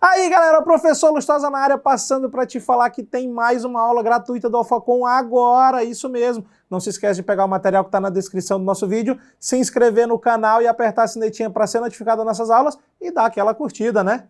Aí galera, professor Lustosa na área, passando para te falar que tem mais uma aula gratuita do Alphacom agora, isso mesmo. Não se esquece de pegar o material que está na descrição do nosso vídeo, se inscrever no canal e apertar a sinetinha para ser notificado das nossas aulas e dar aquela curtida, né?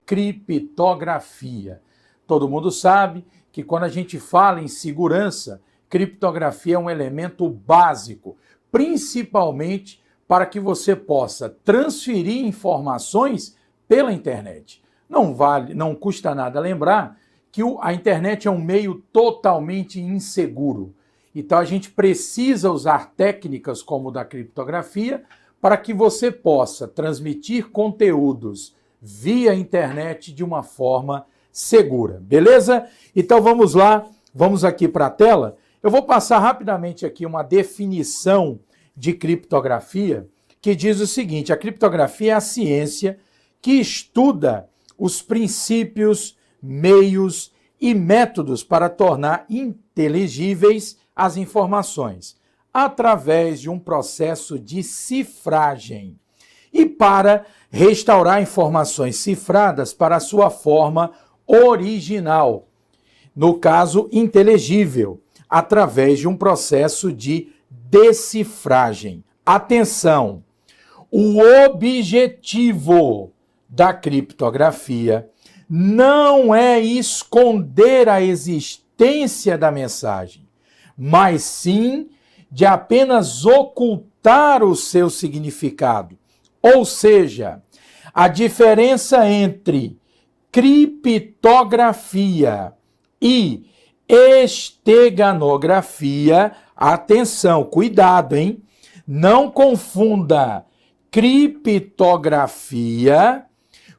Criptografia. Todo mundo sabe que quando a gente fala em segurança, criptografia é um elemento básico, principalmente para que você possa transferir informações pela internet. Não custa nada lembrar que a internet é um meio totalmente inseguro. Então a gente precisa usar técnicas como o da criptografia para que você possa transmitir conteúdos via internet de uma forma segura, beleza? Então vamos lá, vamos aqui para a tela. Eu vou passar rapidamente aqui uma definição de criptografia que diz o seguinte: a criptografia é a ciência que estuda os princípios, meios e métodos para tornar inteligíveis as informações através de um processo de cifragem e para restaurar informações cifradas para a sua forma original, no caso inteligível, através de um processo de decifragem. Atenção! O objetivo da criptografia não é esconder a existência da mensagem, mas sim de apenas ocultar o seu significado. Ou seja, a diferença entre criptografia e esteganografia, atenção, cuidado, hein? Não confunda criptografia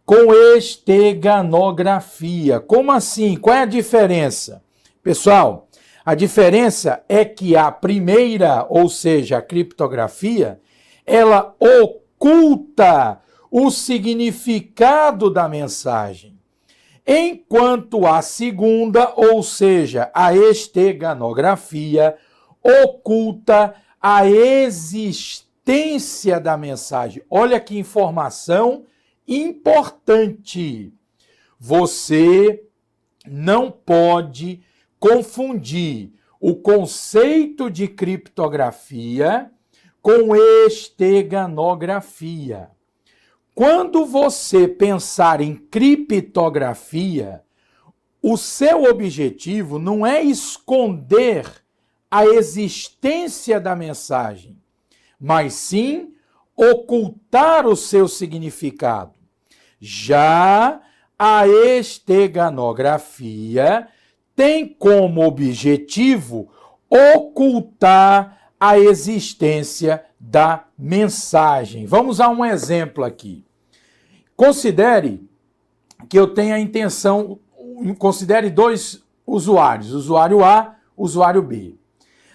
com esteganografia. Como assim? Qual é a diferença? Pessoal, a diferença é que a primeira, ou seja, a criptografia, ela oculta o significado da mensagem, enquanto a segunda, ou seja, a esteganografia, oculta a existência da mensagem. Olha que informação importante. Você não pode confundir o conceito de criptografia com esteganografia. Quando você pensar em criptografia, o seu objetivo não é esconder a existência da mensagem, mas sim ocultar o seu significado. Já a esteganografia tem como objetivo ocultar a existência da mensagem. Vamos a um exemplo aqui. Considere que eu tenho a intenção, considere dois usuários, usuário A, usuário B.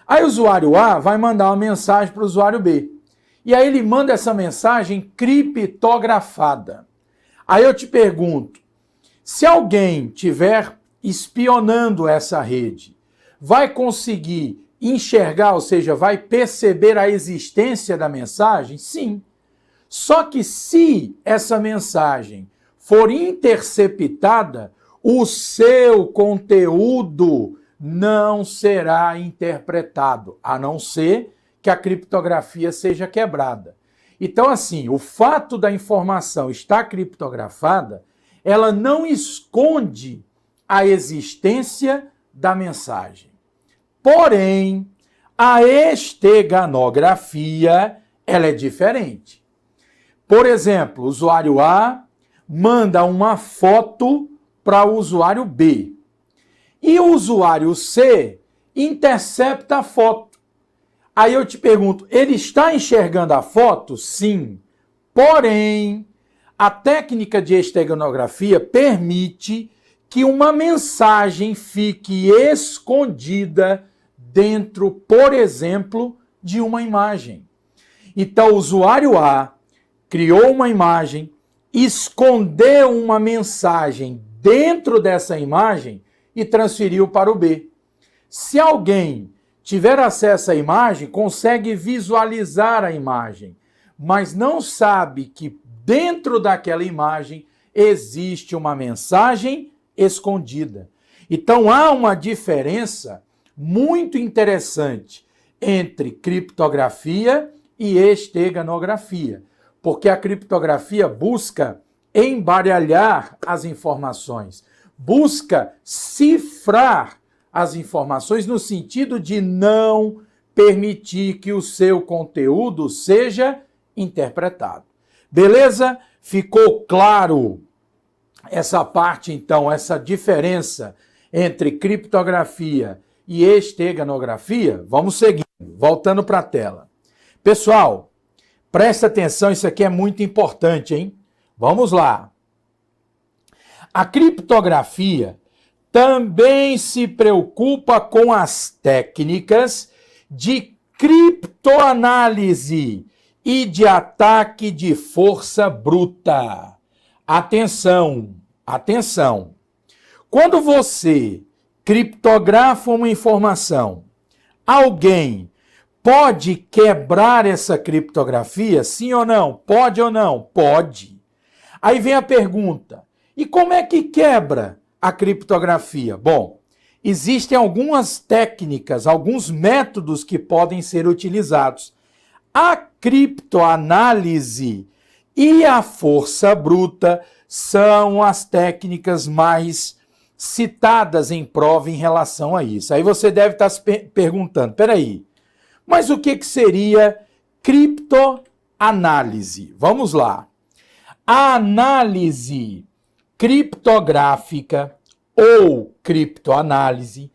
Aí o usuário A vai mandar uma mensagem para o usuário B. E aí ele manda essa mensagem criptografada. Aí eu te pergunto, se alguém estiver espionando essa rede, vai conseguir enxergar, ou seja, vai perceber a existência da mensagem? Sim. Só que se essa mensagem for interceptada, o seu conteúdo não será interpretado, a não ser que a criptografia seja quebrada. Então, assim, o fato da informação estar criptografada, ela não esconde a existência da mensagem. Porém, a esteganografia, ela é diferente. Por exemplo, o usuário A manda uma foto para o usuário B. E o usuário C intercepta a foto. Aí eu te pergunto, ele está enxergando a foto? Sim. Porém, a técnica de esteganografia permite que uma mensagem fique escondida dentro, por exemplo, de uma imagem. Então, o usuário A criou uma imagem, escondeu uma mensagem dentro dessa imagem e transferiu para o B. Se alguém tiver acesso à imagem, consegue visualizar a imagem, mas não sabe que dentro daquela imagem existe uma mensagem escondida. Então há uma diferença muito interessante entre criptografia e esteganografia, porque a criptografia busca embaralhar as informações, busca cifrar as informações no sentido de não permitir que o seu conteúdo seja interpretado. Beleza? Ficou claro essa parte, então, essa diferença entre criptografia e esteganografia? Vamos seguindo, voltando para a tela. Pessoal, presta atenção, isso aqui é muito importante, hein? Vamos lá. A criptografia também se preocupa com as técnicas de criptoanálise e de ataque de força bruta. Atenção, atenção. Quando você criptografa uma informação, alguém pode quebrar essa criptografia? Sim ou não? Pode ou não? Pode. Aí vem a pergunta, e como é que quebra a criptografia? Bom, existem algumas técnicas, alguns métodos que podem ser utilizados. A criptoanálise e a força bruta são as técnicas mais citadas em prova em relação a isso. Aí você deve estar se perguntando, peraí, mas o que seria criptoanálise? Vamos lá. A análise criptográfica ou criptoanálise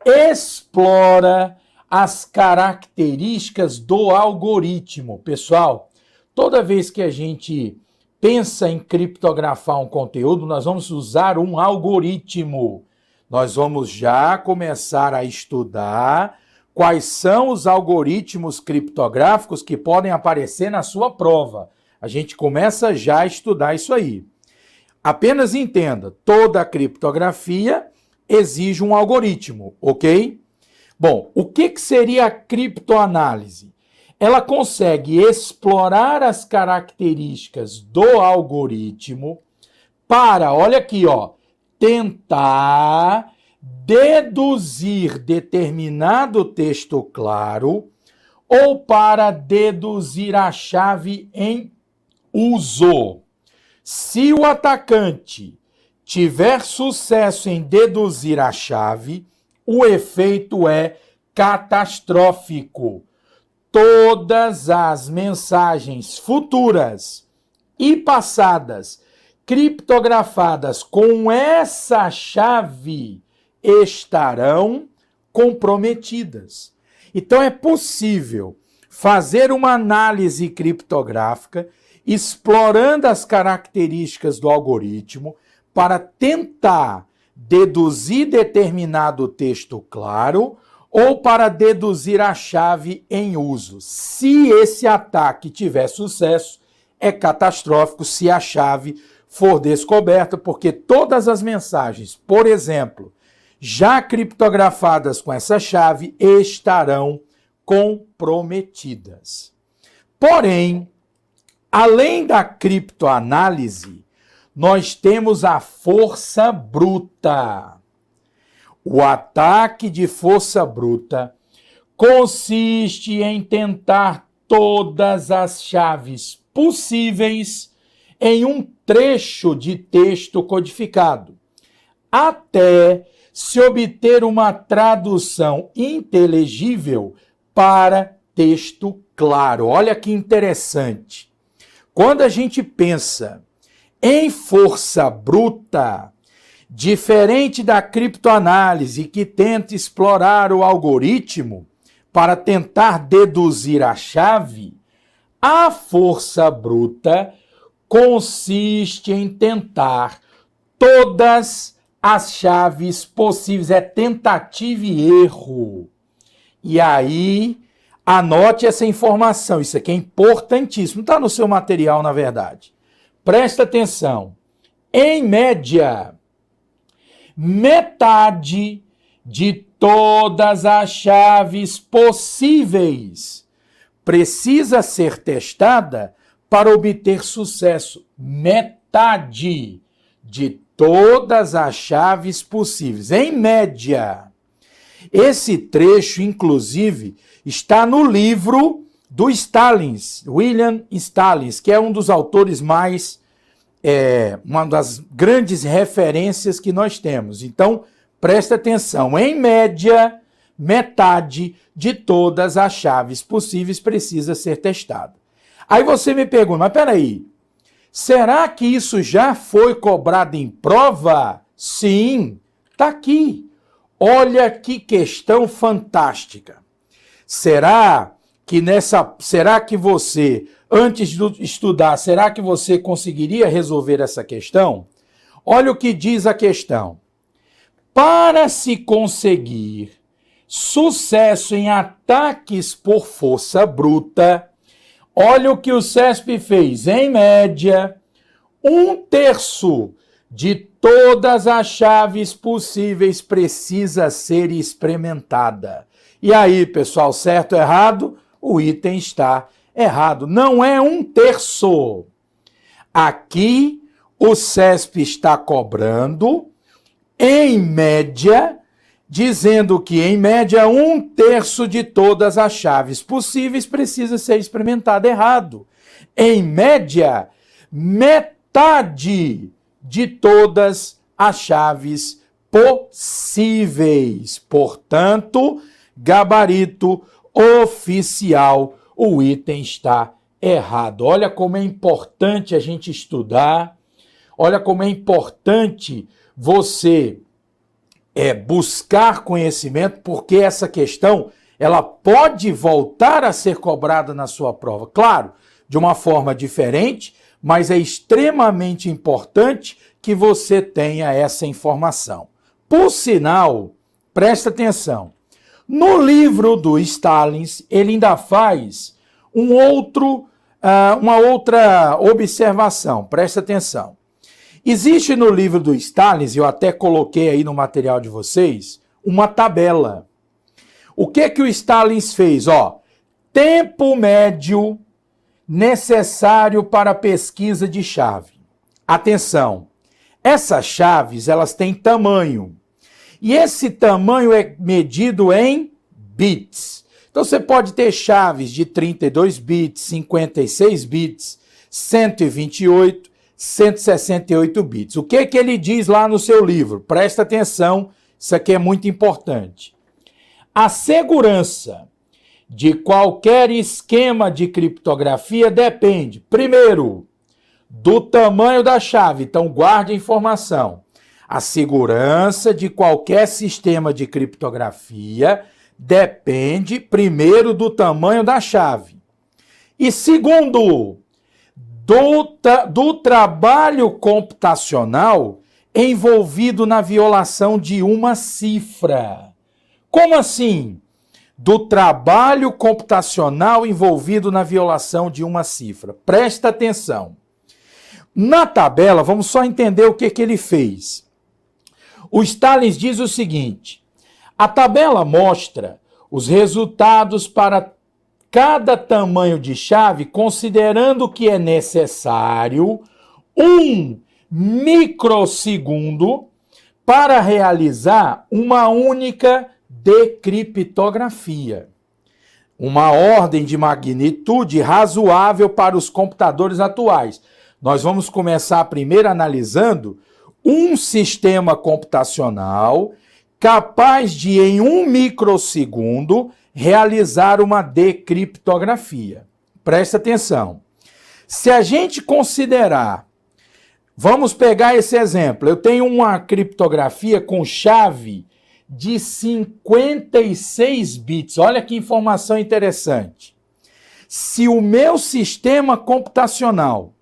explora as características do algoritmo. Pessoal, toda vez que a gente pensa em criptografar um conteúdo, nós vamos usar um algoritmo. Nós vamos já começar a estudar quais são os algoritmos criptográficos que podem aparecer na sua prova. A gente começa já a estudar isso aí. Apenas entenda, toda criptografia exige um algoritmo, ok? Bom, o que seria a criptoanálise? Ela consegue explorar as características do algoritmo para, olha aqui, ó, tentar deduzir determinado texto claro ou para deduzir a chave em uso. Se o atacante tiver sucesso em deduzir a chave, o efeito é catastrófico. Todas as mensagens futuras e passadas criptografadas com essa chave estarão comprometidas. Então é possível fazer uma análise criptográfica explorando as características do algoritmo para tentar deduzir determinado texto claro ou para deduzir a chave em uso. Se esse ataque tiver sucesso, é catastrófico se a chave for descoberta, porque todas as mensagens, por exemplo, já criptografadas com essa chave, estarão comprometidas. Porém, além da criptoanálise, nós temos a força bruta. O ataque de força bruta consiste em tentar todas as chaves possíveis em um trecho de texto codificado, até se obter uma tradução inteligível para texto claro. Olha que interessante. Quando a gente pensa em força bruta, diferente da criptoanálise que tenta explorar o algoritmo para tentar deduzir a chave, a força bruta consiste em tentar todas as chaves possíveis, é tentativa e erro. E aí, anote essa informação, isso aqui é importantíssimo, está no seu material, na verdade. Presta atenção. Em média, metade de todas as chaves possíveis precisa ser testada para obter sucesso. Metade de todas as chaves possíveis, em média. Esse trecho, inclusive, está no livro do Stallings, William Stallings, que é um dos autores mais, uma das grandes referências que nós temos. Então, presta atenção, em média, metade de todas as chaves possíveis precisa ser testada. Aí você me pergunta, mas peraí, será que isso já foi cobrado em prova? Sim, está aqui. Olha que questão fantástica. Será que você, antes de estudar, será que você conseguiria resolver essa questão? Olha o que diz a questão. Para se conseguir sucesso em ataques por força bruta, olha o que o CESP fez. Em média, 1/3 de todas as chaves possíveis precisa ser experimentada. E aí, pessoal, certo ou errado? O item está errado. Não é 1/3. Aqui, o CESP está cobrando, em média, dizendo que, em média, 1/3 de todas as chaves possíveis precisa ser experimentada. Errado. Em média, metade de todas as chaves possíveis. Portanto, gabarito oficial, o item está errado. Olha como é importante a gente estudar, olha como é importante você buscar conhecimento, porque essa questão ela pode voltar a ser cobrada na sua prova. Claro, de uma forma diferente, mas é extremamente importante que você tenha essa informação. Por sinal, presta atenção, no livro do Stallings, ele ainda faz uma outra observação, presta atenção. Existe no livro do Stallings, eu até coloquei aí no material de vocês, uma tabela. O que o Stallings fez? Tempo médio necessário para a pesquisa de chave. Atenção, essas chaves elas têm tamanho. E esse tamanho é medido em bits. Então você pode ter chaves de 32 bits, 56 bits, 128, 168 bits. O que ele diz lá no seu livro? Presta atenção, isso aqui é muito importante. A segurança de qualquer esquema de criptografia depende, primeiro, do tamanho da chave. Então, guarde a informação. A segurança de qualquer sistema de criptografia depende, primeiro, do tamanho da chave. E, segundo, do trabalho computacional envolvido na violação de uma cifra. Como assim? Do trabalho computacional envolvido na violação de uma cifra. Presta atenção. Na tabela, vamos só entender o que ele fez. O Stallings diz o seguinte: a tabela mostra os resultados para cada tamanho de chave, considerando que é necessário 1 microsegundo para realizar uma única decriptografia. Uma ordem de magnitude razoável para os computadores atuais. Nós vamos começar primeiro analisando um sistema computacional capaz de, em 1 microsegundo, realizar uma decriptografia. Presta atenção. Se a gente considerar, vamos pegar esse exemplo, eu tenho uma criptografia com chave de 56 bits. Olha que informação interessante. Se o meu sistema computacional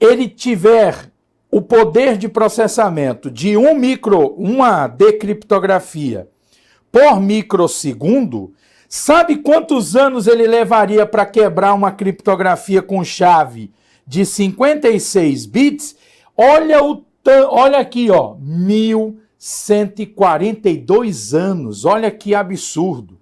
ele tiver o poder de processamento de uma decriptografia por microsegundo, sabe quantos anos ele levaria para quebrar uma criptografia com chave de 56 bits? Olha aqui, ó, 1142 anos. Olha que absurdo.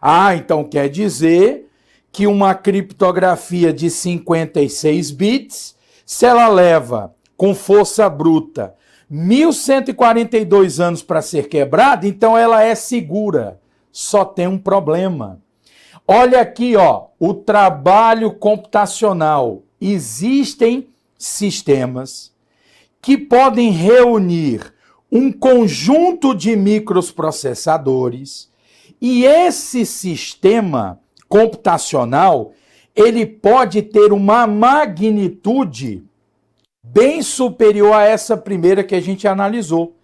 Ah, então quer dizer que uma criptografia de 56 bits, se ela leva com força bruta 1142 anos para ser quebrada, então ela é segura. Só tem um problema. Olha aqui, ó, o trabalho computacional. Existem sistemas que podem reunir um conjunto de microprocessadores e esse sistema computacional, ele pode ter uma magnitude bem superior a essa primeira que a gente analisou.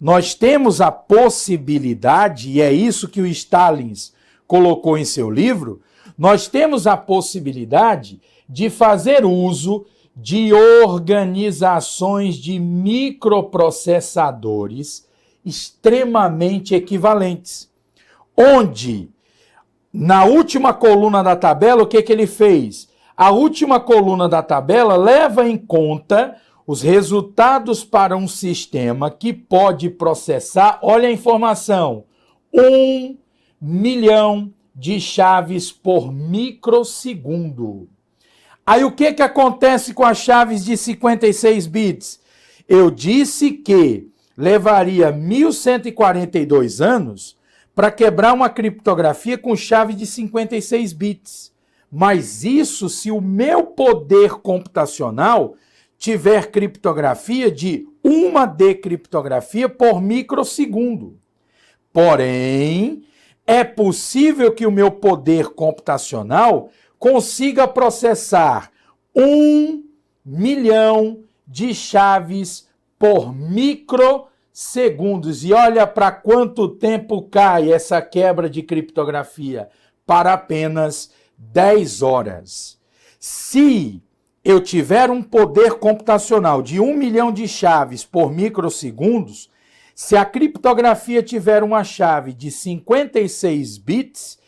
Nós temos a possibilidade, e é isso que o Stallings colocou em seu livro, nós temos a possibilidade de fazer uso de organizações de microprocessadores extremamente equivalentes, onde, na última coluna da tabela, o que ele fez? A última coluna da tabela leva em conta os resultados para um sistema que pode processar, olha a informação, 1 milhão de chaves por microsegundo. Aí o que acontece com as chaves de 56 bits? Eu disse que levaria 1142 anos para quebrar uma criptografia com chave de 56 bits. Mas isso se o meu poder computacional tiver criptografia de uma decriptografia por microsegundo. Porém, é possível que o meu poder computacional consiga processar 1 milhão de chaves por microsegundos. E olha para quanto tempo cai essa quebra de criptografia. Para apenas 10 horas. Se eu tiver um poder computacional de 1 milhão de chaves por microsegundos, se a criptografia tiver uma chave de 56 bits,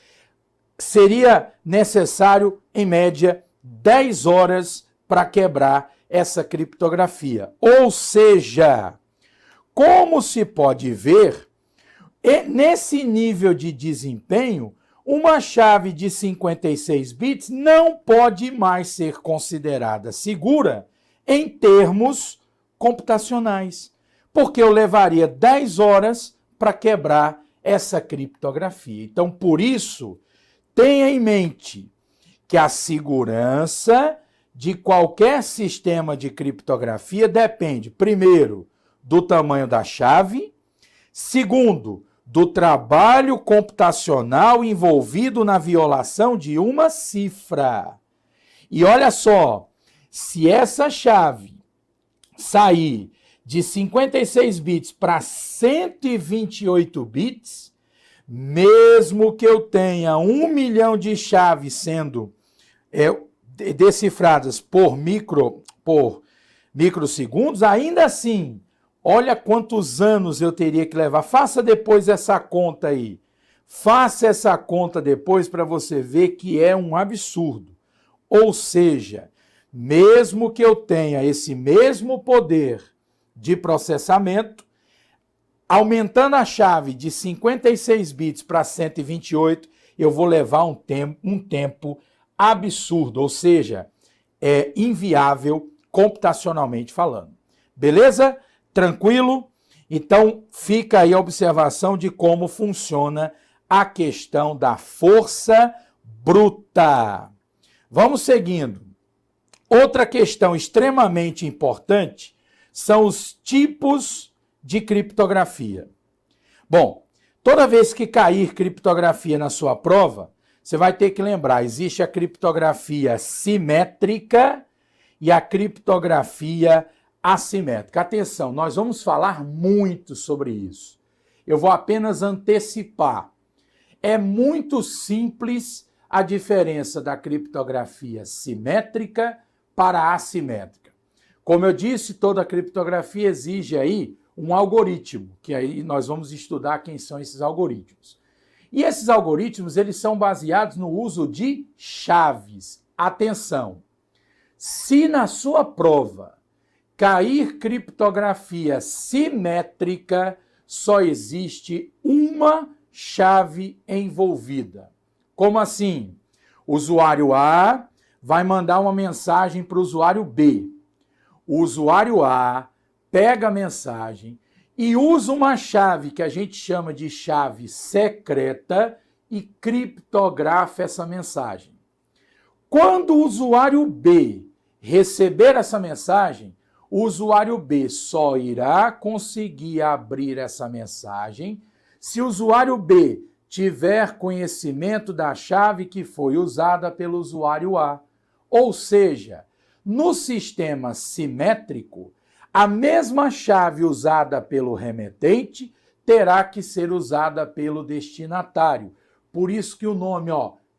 seria necessário, em média, 10 horas para quebrar essa criptografia. Ou seja, como se pode ver, nesse nível de desempenho, uma chave de 56 bits não pode mais ser considerada segura em termos computacionais, porque eu levaria 10 horas para quebrar essa criptografia. Então, por isso, tenha em mente que a segurança de qualquer sistema de criptografia depende, primeiro, do tamanho da chave, segundo, do trabalho computacional envolvido na violação de uma cifra. E olha só, se essa chave sair de 56 bits para 128 bits, mesmo que eu tenha 1 milhão de chaves sendo decifradas por microsegundos, ainda assim, olha quantos anos eu teria que levar. Faça depois essa conta aí. Faça essa conta depois para você ver que é um absurdo. Ou seja, mesmo que eu tenha esse mesmo poder de processamento, aumentando a chave de 56 bits para 128, eu vou levar um tempo absurdo, ou seja, é inviável computacionalmente falando. Beleza? Tranquilo? Então, fica aí a observação de como funciona a questão da força bruta. Vamos seguindo. Outra questão extremamente importante são os tipos de criptografia. Bom, Toda vez que cair criptografia na sua prova, você vai ter que lembrar, existe a criptografia simétrica e a criptografia assimétrica. Atenção, nós vamos falar muito sobre isso. Eu vou apenas antecipar. É muito simples a diferença da criptografia simétrica para a assimétrica. Como eu disse, toda criptografia exige aí um algoritmo, que aí nós vamos estudar quem são esses algoritmos. E esses algoritmos, eles são baseados no uso de chaves. Atenção! Se na sua prova cair criptografia simétrica, só existe uma chave envolvida. Como assim? O usuário A vai mandar uma mensagem para o usuário B. O usuário A pega a mensagem e usa uma chave que a gente chama de chave secreta e criptografa essa mensagem. Quando o usuário B receber essa mensagem, o usuário B só irá conseguir abrir essa mensagem se o usuário B tiver conhecimento da chave que foi usada pelo usuário A. Ou seja, no sistema simétrico, a mesma chave usada pelo remetente terá que ser usada pelo destinatário. Por isso que o nome,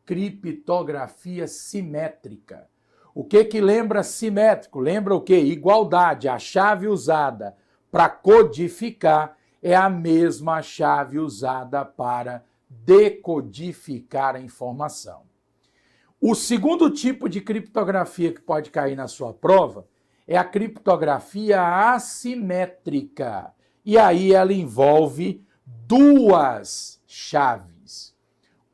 criptografia simétrica. O que lembra simétrico? Lembra o quê? Igualdade. A chave usada para codificar é a mesma chave usada para decodificar a informação. O segundo tipo de criptografia que pode cair na sua prova é a criptografia assimétrica. E aí ela envolve duas chaves.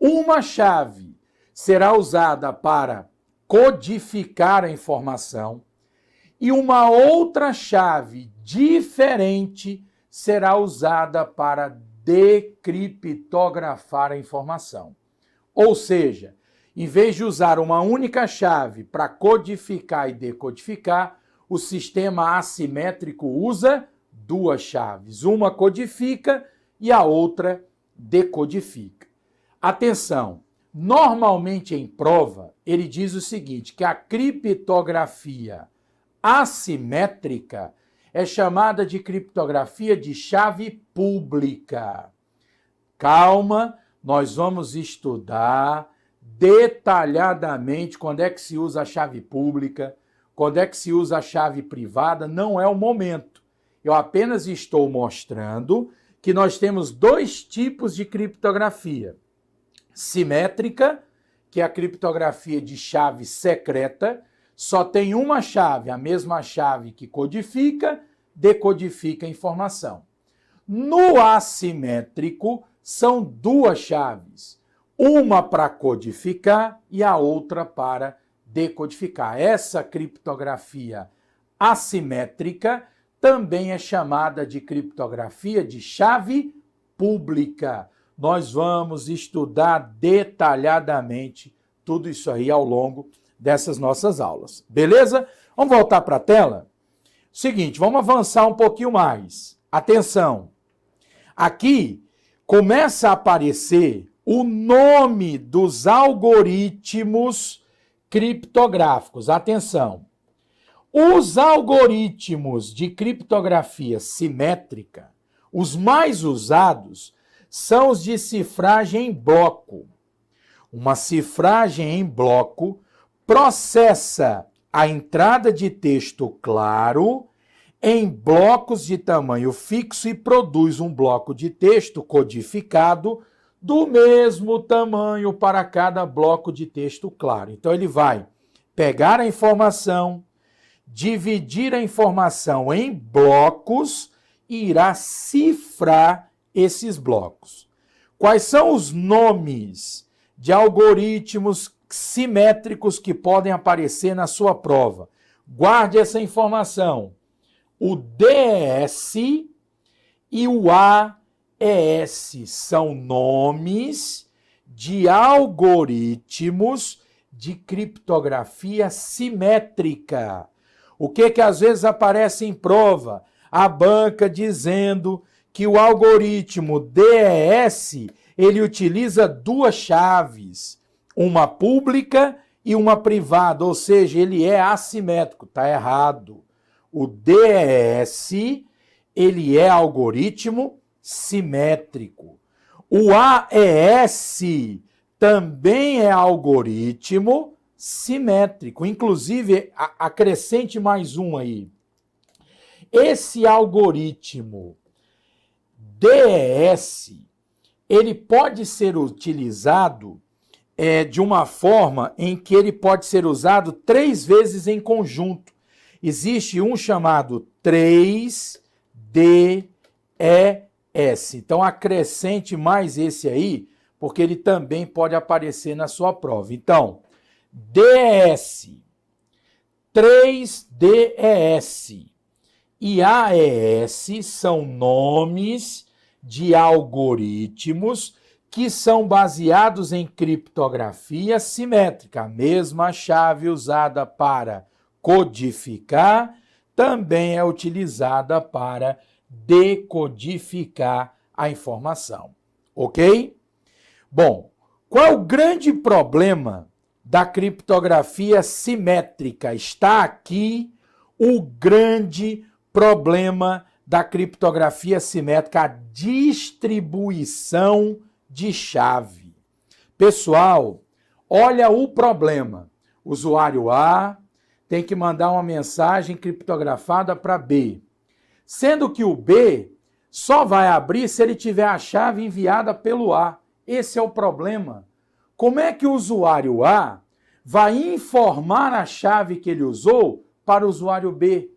Uma chave será usada para codificar a informação e uma outra chave diferente será usada para decriptografar a informação. Ou seja, em vez de usar uma única chave para codificar e decodificar, o sistema assimétrico usa duas chaves. Uma codifica e a outra decodifica. Atenção, normalmente em prova, ele diz o seguinte, que a criptografia assimétrica é chamada de criptografia de chave pública. Calma, nós vamos estudar detalhadamente quando é que se usa a chave pública, quando é que se usa a chave privada, não é o momento. Eu apenas estou mostrando que nós temos dois tipos de criptografia. Simétrica, que é a criptografia de chave secreta, só tem uma chave, a mesma chave que codifica, decodifica a informação. No assimétrico, são duas chaves, uma para codificar e a outra para decodificar. Essa criptografia assimétrica também é chamada de criptografia de chave pública. Nós vamos estudar detalhadamente tudo isso aí ao longo dessas nossas aulas. Beleza? Vamos voltar para a tela? Seguinte, vamos avançar um pouquinho mais. Atenção! Aqui começa a aparecer o nome dos algoritmos criptográficos. Atenção! Os algoritmos de criptografia simétrica, os mais usados, são os de cifragem em bloco. Uma cifragem em bloco processa a entrada de texto claro em blocos de tamanho fixo e produz um bloco de texto codificado do mesmo tamanho para cada bloco de texto claro. Então, ele vai pegar a informação, dividir a informação em blocos e irá cifrar esses blocos. Quais são os nomes de algoritmos simétricos que podem aparecer na sua prova? Guarde essa informação. O DES e o AES são nomes de algoritmos de criptografia simétrica. O que às vezes aparece em prova? A banca dizendo que o algoritmo DES, ele utiliza duas chaves, uma pública e uma privada, ou seja, ele é assimétrico, está errado. O DES, ele é algoritmo simétrico. O AES também é algoritmo simétrico. Inclusive, acrescente mais um aí. Esse algoritmo DES, ele pode ser utilizado de uma forma em que ele pode ser usado 3 vezes em conjunto. Existe um chamado 3DES. Então, acrescente mais esse aí, porque ele também pode aparecer na sua prova. Então, DES, 3DES e AES são nomes de algoritmos que são baseados em criptografia simétrica. A mesma chave usada para codificar também é utilizada para decodificar a informação. Ok? Bom, qual é o grande problema da criptografia simétrica? Está aqui o grande problema da criptografia simétrica, a distribuição de chave. Pessoal, olha o problema. O usuário A tem que mandar uma mensagem criptografada para B, sendo que o B só vai abrir se ele tiver a chave enviada pelo A. Esse é o problema. Como é que o usuário A vai informar a chave que ele usou para o usuário B?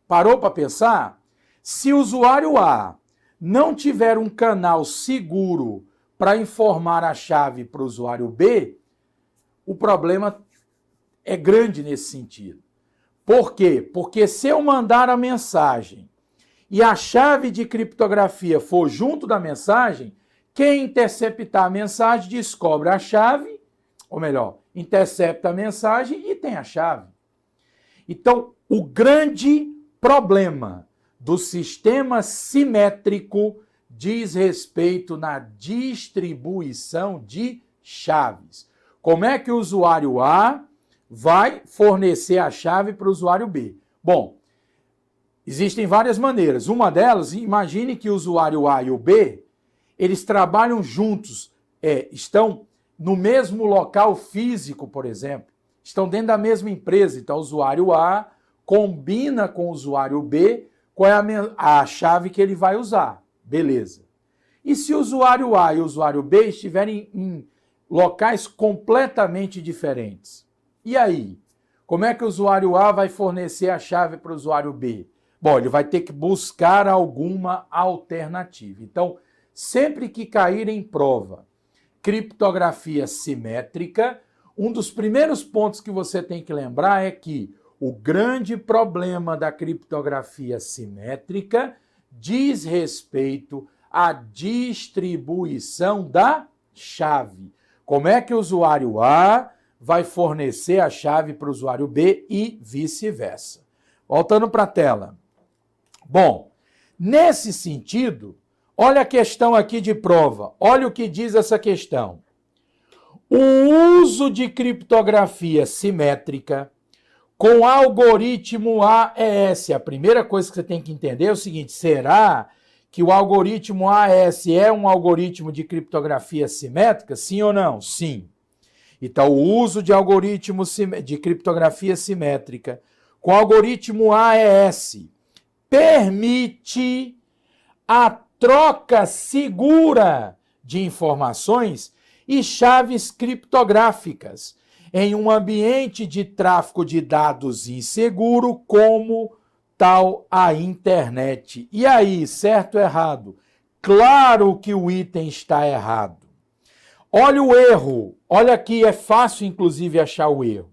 Parou para pensar? Se o usuário A não tiver um canal seguro para informar a chave para o usuário B, o problema é grande nesse sentido. Por quê? Porque se eu mandar a mensagem e a chave de criptografia for junto da mensagem, quem interceptar a mensagem descobre a chave, ou melhor, intercepta a mensagem e tem a chave. Então, o grande problema do sistema simétrico diz respeito na distribuição de chaves. Como é que o usuário A vai fornecer a chave para o usuário B? Bom, existem várias maneiras. Uma delas, imagine que o usuário A e o B, eles trabalham juntos, estão no mesmo local físico, por exemplo, estão dentro da mesma empresa. Então, o usuário A combina com o usuário B qual é a chave que ele vai usar. Beleza. E se o usuário A e o usuário B estiverem em locais completamente diferentes? E aí? Como é que o usuário A vai fornecer a chave para o usuário B? Bom, ele vai ter que buscar alguma alternativa. Então, sempre que cair em prova criptografia simétrica, um dos primeiros pontos que você tem que lembrar é que o grande problema da criptografia simétrica diz respeito à distribuição da chave. Como é que o usuário A vai fornecer a chave para o usuário B e vice-versa. Voltando para a tela. Bom, nesse sentido, olha a questão aqui de prova. Olha o que diz essa questão. O uso de criptografia simétrica com algoritmo AES. A primeira coisa que você tem que entender é o seguinte: será que o algoritmo AES é um algoritmo de criptografia simétrica? Sim ou não? Sim. Então, o uso de algoritmo de criptografia simétrica com algoritmo AES permite a troca segura de informações e chaves criptográficas em um ambiente de tráfego de dados inseguro como tal a internet. E aí, certo ou errado? Claro que o item está errado. Olha o erro. Olha aqui, é fácil inclusive achar o erro.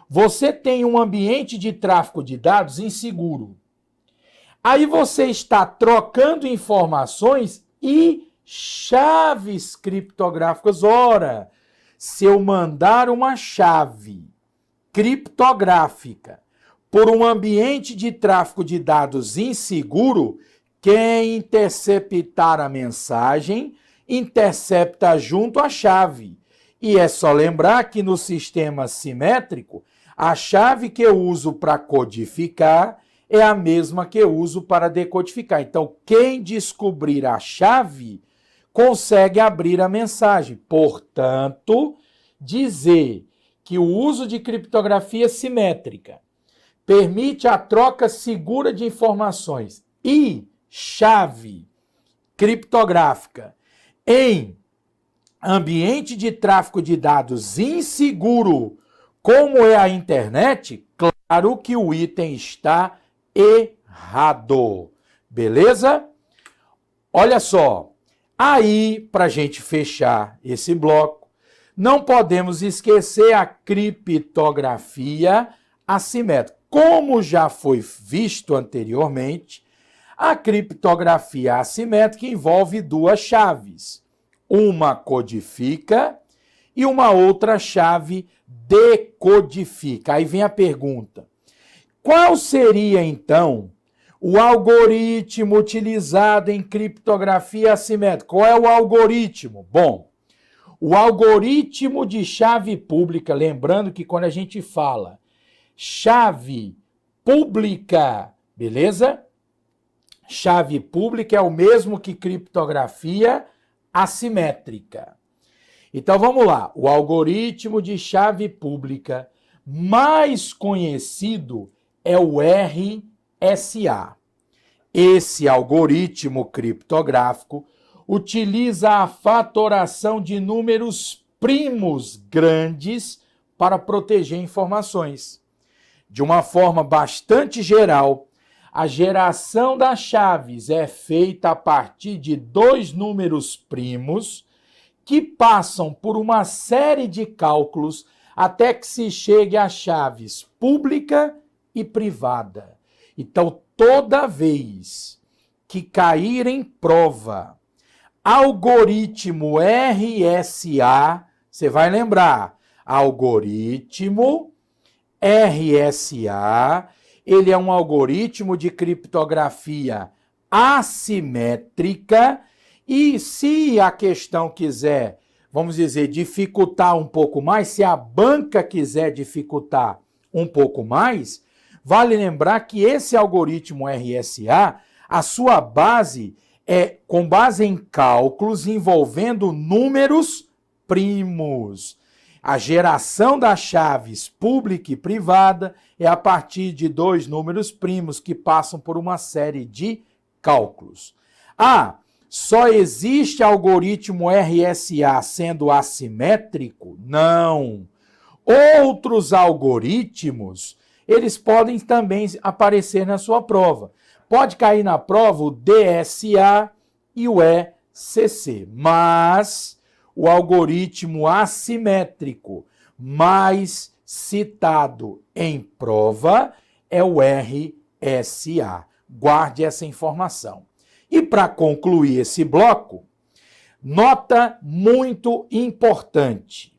Você tem um ambiente de tráfego de dados inseguro. Aí você está trocando informações e chaves criptográficas. Ora, se eu mandar uma chave criptográfica por um ambiente de tráfego de dados inseguro, Quem interceptar a mensagem, intercepta junto a chave. E é só lembrar que no sistema simétrico, a chave que eu uso para codificar é a mesma que eu uso para decodificar. Então, quem descobrir a chave consegue abrir a mensagem. Portanto, dizer que o uso de criptografia simétrica permite a troca segura de informações e chave criptográfica em ambiente de tráfego de dados inseguro, como é a internet, claro que o item está errado. Beleza? Olha só. Aí, para a gente fechar esse bloco, não podemos esquecer a criptografia assimétrica. Como já foi visto anteriormente, a criptografia assimétrica envolve duas chaves. Uma codifica e uma outra chave decodifica. Aí vem a pergunta: qual seria, então, o algoritmo utilizado em criptografia assimétrica? Qual é o algoritmo? Bom, o algoritmo de chave pública, lembrando que quando a gente fala chave pública, beleza? Chave pública é o mesmo que criptografia assimétrica. Então vamos lá, o algoritmo de chave pública mais conhecido é o RSA. Esse algoritmo criptográfico utiliza a fatoração de números primos grandes para proteger informações. De uma forma bastante geral, a geração das chaves é feita a partir de dois números primos que passam por uma série de cálculos até que se chegue às chaves pública e privada. Então, toda vez que cair em prova algoritmo RSA, você vai lembrar, algoritmo RSA, ele é um algoritmo de criptografia assimétrica e se a questão quiser, vamos dizer, dificultar um pouco mais, se a banca quiser dificultar um pouco mais, vale lembrar que esse algoritmo RSA, a sua base é com base em cálculos envolvendo números primos. A geração das chaves pública e privada é a partir de dois números primos que passam por uma série de cálculos. Só existe algoritmo RSA sendo assimétrico? Não. Outros algoritmos, eles podem também aparecer na sua prova. Pode cair na prova o DSA e o ECC, mas o algoritmo assimétrico mais citado em prova é o RSA. Guarde essa informação. E para concluir esse bloco, nota muito importante.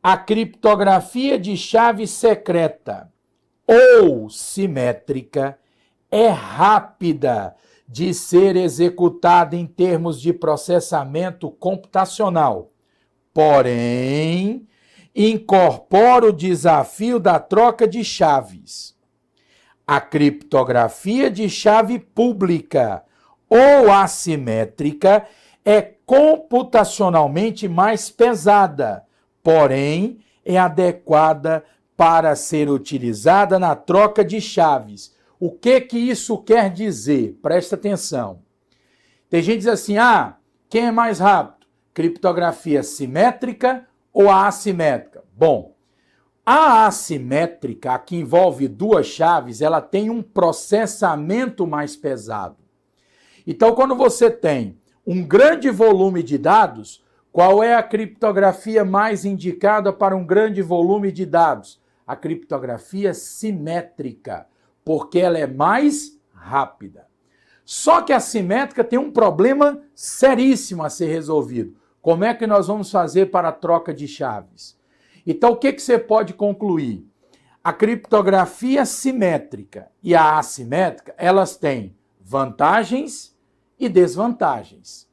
A criptografia de chave secreta ou simétrica é rápida de ser executada em termos de processamento computacional. Porém, incorpora o desafio da troca de chaves. A criptografia de chave pública ou assimétrica é computacionalmente mais pesada, porém é adequada para ser utilizada na troca de chaves. O que isso quer dizer? Presta atenção. Tem gente que diz assim, quem é mais rápido? Criptografia simétrica ou a assimétrica? Bom, a assimétrica, a que envolve duas chaves, ela tem um processamento mais pesado. Então, quando você tem um grande volume de dados, qual é a criptografia mais indicada para um grande volume de dados? A criptografia simétrica, porque ela é mais rápida. Só que a simétrica tem um problema seríssimo a ser resolvido. Como é que nós vamos fazer para a troca de chaves? Então, o que você pode concluir? A criptografia simétrica e a assimétrica, elas têm vantagens e desvantagens.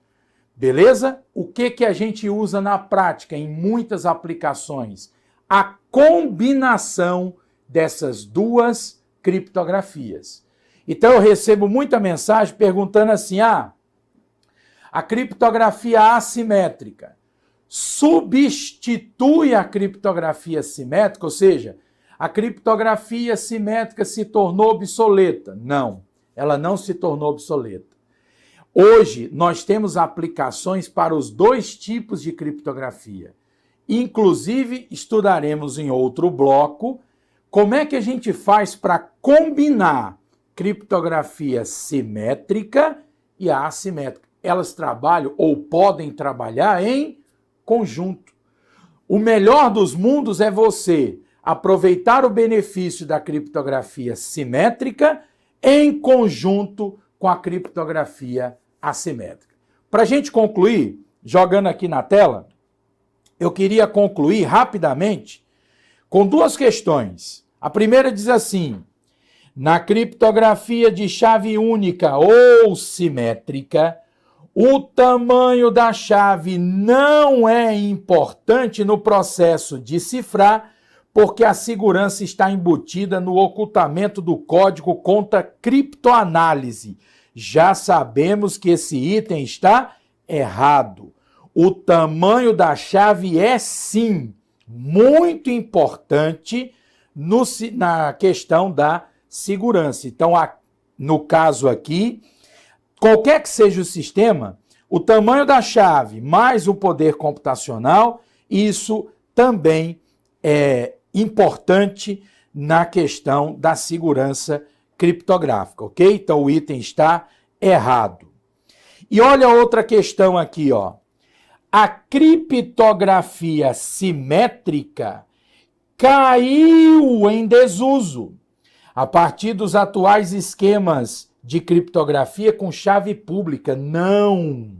Beleza? O que a gente usa na prática em muitas aplicações? A combinação dessas duas criptografias. Então eu recebo muita mensagem perguntando assim: a criptografia assimétrica substitui a criptografia simétrica, ou seja, a criptografia simétrica se tornou obsoleta? Não, ela não se tornou obsoleta. Hoje nós temos aplicações para os dois tipos de criptografia. Inclusive, estudaremos em outro bloco como é que a gente faz para combinar criptografia simétrica e a assimétrica. Elas trabalham ou podem trabalhar em conjunto. O melhor dos mundos é você aproveitar o benefício da criptografia simétrica em conjunto com a criptografia assimétrica. Para a gente concluir, jogando aqui na tela, eu queria concluir rapidamente com duas questões. A primeira diz assim: na criptografia de chave única ou simétrica, o tamanho da chave não é importante no processo de cifrar, porque a segurança está embutida no ocultamento do código contra criptoanálise. Já sabemos que esse item está errado. O tamanho da chave é, sim, muito importante na questão da segurança. Então, no caso aqui, qualquer que seja o sistema, o tamanho da chave mais o poder computacional, isso também é importante na questão da segurança criptográfica, ok? Então, o item está errado. E olha outra questão aqui, ó. A criptografia simétrica caiu em desuso a partir dos atuais esquemas de criptografia com chave pública. Não,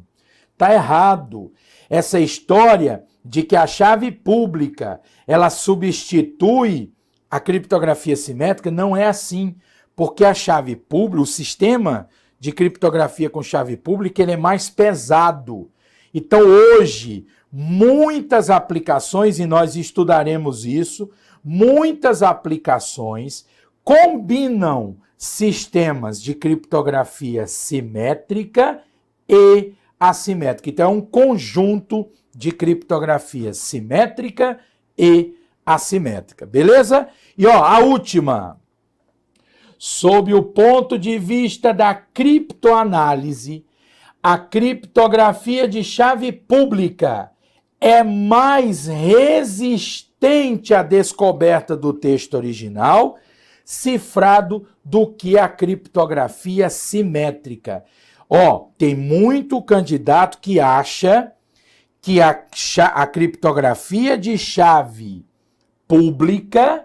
está errado. Essa história de que a chave pública ela substitui a criptografia simétrica não é assim, porque a chave pública, o sistema de criptografia com chave pública, ele é mais pesado. Então, hoje, muitas aplicações, e nós estudaremos isso, muitas aplicações combinam sistemas de criptografia simétrica e assimétrica. Então, é um conjunto de criptografia simétrica e assimétrica, beleza? E ó, a última. Sob o ponto de vista da criptoanálise, a criptografia de chave pública é mais resistente à descoberta do texto original cifrado do que a criptografia simétrica. Ó, tem muito candidato que acha que a criptografia de chave pública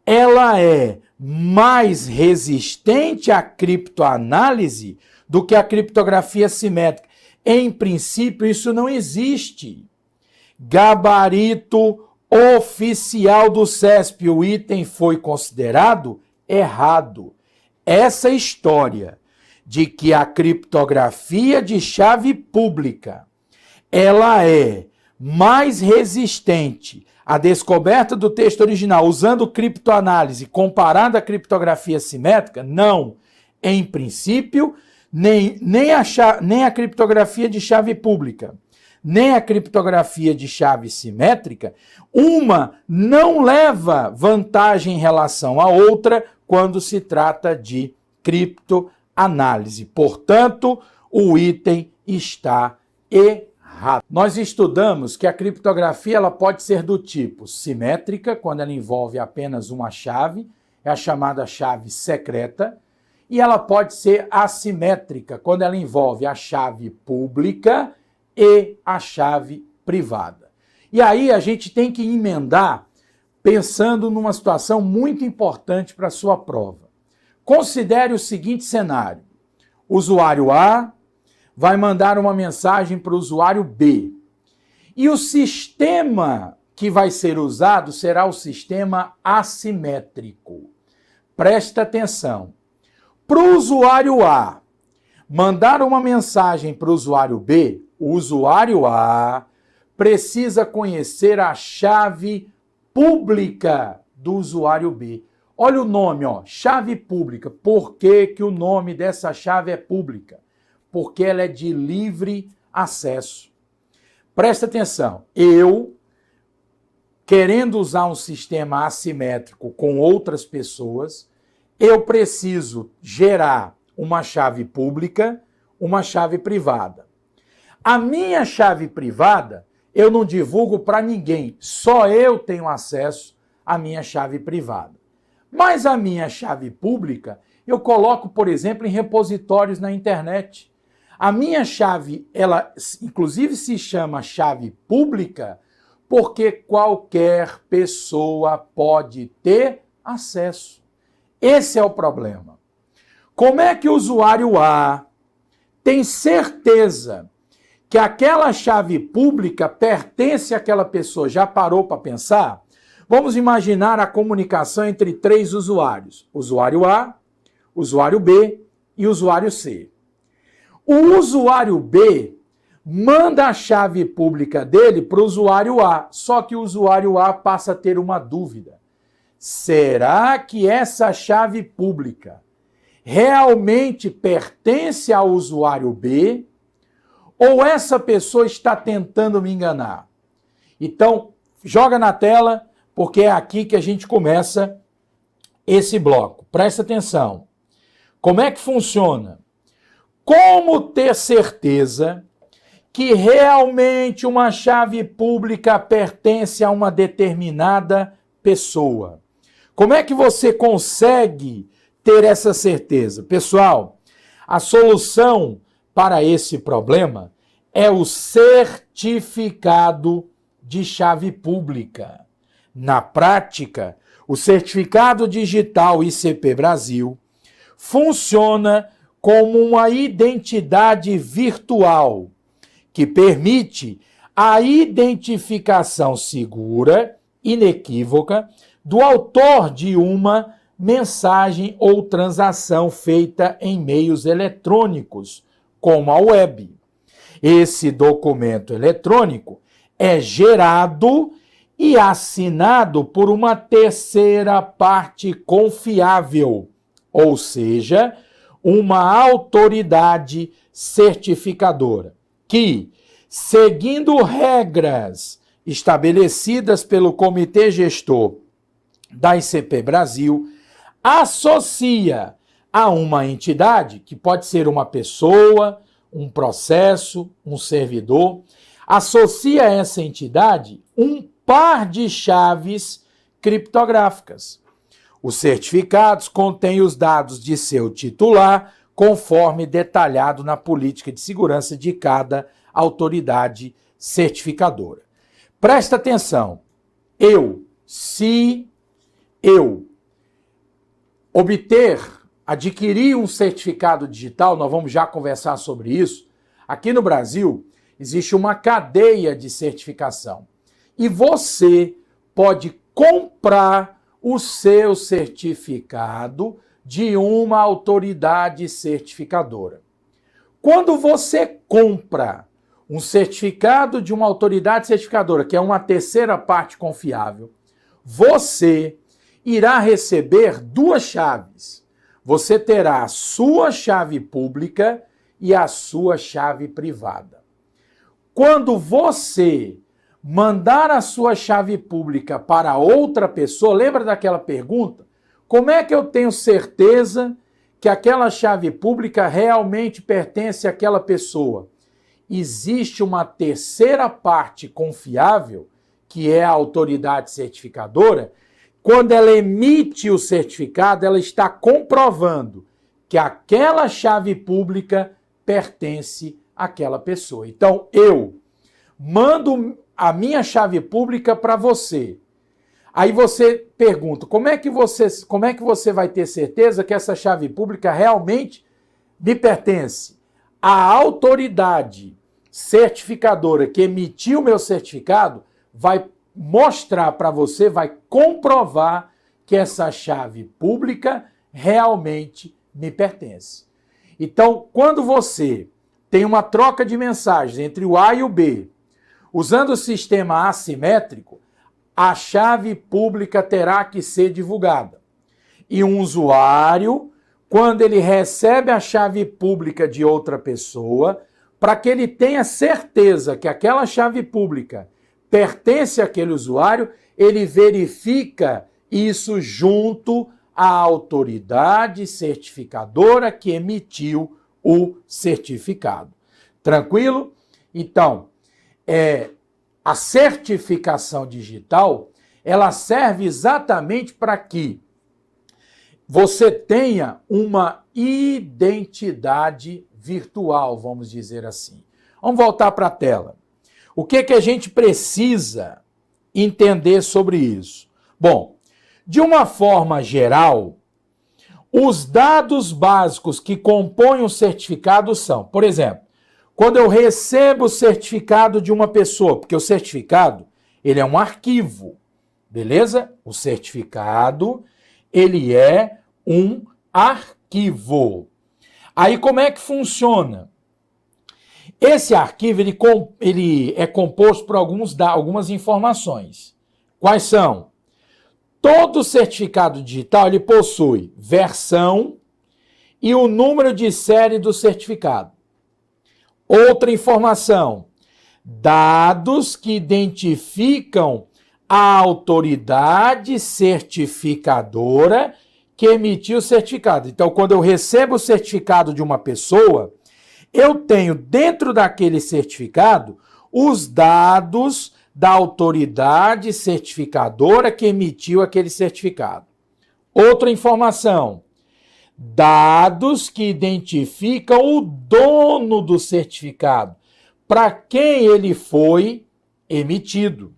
ela é mais resistente à criptoanálise do que a criptografia simétrica. Em princípio, isso não existe. Gabarito oficial do CESP, o item foi considerado errado. Essa história de que a criptografia de chave pública ela é mais resistente à descoberta do texto original usando criptoanálise comparada à criptografia simétrica, não. Em princípio, nem a criptografia de chave pública, nem a criptografia de chave simétrica, uma não leva vantagem em relação à outra quando se trata de criptoanálise. Portanto, o item está errado. Nós estudamos que a criptografia ela pode ser do tipo simétrica, quando ela envolve apenas uma chave, é a chamada chave secreta, e ela pode ser assimétrica, quando ela envolve a chave pública e a chave privada. E aí a gente tem que emendar pensando numa situação muito importante para a sua prova. Considere o seguinte cenário: o usuário A vai mandar uma mensagem para o usuário B. E o sistema que vai ser usado será o sistema assimétrico. Presta atenção. Para o usuário A, mandar uma mensagem para o usuário B, o usuário A precisa conhecer a chave pública do usuário B. Olha o nome, ó, chave pública. Por que que o nome dessa chave é pública? Porque ela é de livre acesso. Presta atenção, eu, querendo usar um sistema assimétrico com outras pessoas, eu preciso gerar uma chave pública, uma chave privada. A minha chave privada, eu não divulgo para ninguém, só eu tenho acesso à minha chave privada. Mas a minha chave pública, eu coloco, por exemplo, em repositórios na internet. A minha chave, ela inclusive se chama chave pública, porque qualquer pessoa pode ter acesso. Esse é o problema. Como é que o usuário A tem certeza que aquela chave pública pertence àquela pessoa? Já parou para pensar? Vamos imaginar a comunicação entre 3 usuários. Usuário A, usuário B e usuário C. O usuário B manda a chave pública dele para o usuário A, só que o usuário A passa a ter uma dúvida. Será que essa chave pública realmente pertence ao usuário B ou essa pessoa está tentando me enganar? Então, joga na tela, porque é aqui que a gente começa esse bloco. Presta atenção. Como é que funciona? Como ter certeza que realmente uma chave pública pertence a uma determinada pessoa? Como é que você consegue ter essa certeza? Pessoal, a solução para esse problema é o certificado de chave pública. Na prática, o certificado digital ICP Brasil funciona como uma identidade virtual que permite a identificação segura, inequívoca, do autor de uma mensagem ou transação feita em meios eletrônicos, como a web. Esse documento eletrônico é gerado e assinado por uma terceira parte confiável, ou seja, uma autoridade certificadora, que, seguindo regras estabelecidas pelo Comitê Gestor da ICP Brasil, associa a uma entidade, que pode ser uma pessoa, um processo, um servidor, associa a essa entidade um par de chaves criptográficas. Os certificados contêm os dados de seu titular, conforme detalhado na política de segurança de cada autoridade certificadora. Presta atenção, se eu adquirir um certificado digital, nós vamos já conversar sobre isso, aqui no Brasil existe uma cadeia de certificação e você pode comprar o seu certificado de uma autoridade certificadora. Quando você compra um certificado de uma autoridade certificadora, que é uma terceira parte confiável, você irá receber 2 chaves. Você terá a sua chave pública e a sua chave privada. Quando você mandar a sua chave pública para outra pessoa, lembra daquela pergunta? Como é que eu tenho certeza que aquela chave pública realmente pertence àquela pessoa? Existe uma terceira parte confiável, que é a autoridade certificadora. Quando ela emite o certificado, ela está comprovando que aquela chave pública pertence àquela pessoa. Então, eu mando a minha chave pública para você. Aí você pergunta, como é que você vai ter certeza que essa chave pública realmente me pertence? A autoridade certificadora que emitiu o meu certificado vai mostrar para você, vai comprovar que essa chave pública realmente me pertence. Então, quando você tem uma troca de mensagens entre o A e o B, usando o sistema assimétrico, a chave pública terá que ser divulgada. E um usuário, quando ele recebe a chave pública de outra pessoa, para que ele tenha certeza que aquela chave pública pertence àquele usuário, ele verifica isso junto à autoridade certificadora que emitiu o certificado. Tranquilo? Então, a certificação digital, ela serve exatamente para que você tenha uma identidade virtual, vamos dizer assim. Vamos voltar para a tela. O que a gente precisa entender sobre isso? Bom, de uma forma geral, os dados básicos que compõem o certificado são, por exemplo, quando eu recebo o certificado de uma pessoa, porque o certificado, ele é um arquivo, beleza? O certificado, ele é um arquivo. Aí como é que funciona? Esse arquivo, ele é composto por algumas informações. Quais são? Todo certificado digital, ele possui versão e o número de série do certificado. Outra informação, dados que identificam a autoridade certificadora que emitiu o certificado. Então, quando eu recebo o certificado de uma pessoa, eu tenho dentro daquele certificado os dados da autoridade certificadora que emitiu aquele certificado. Outra informação, dados que identificam o dono do certificado, para quem ele foi emitido.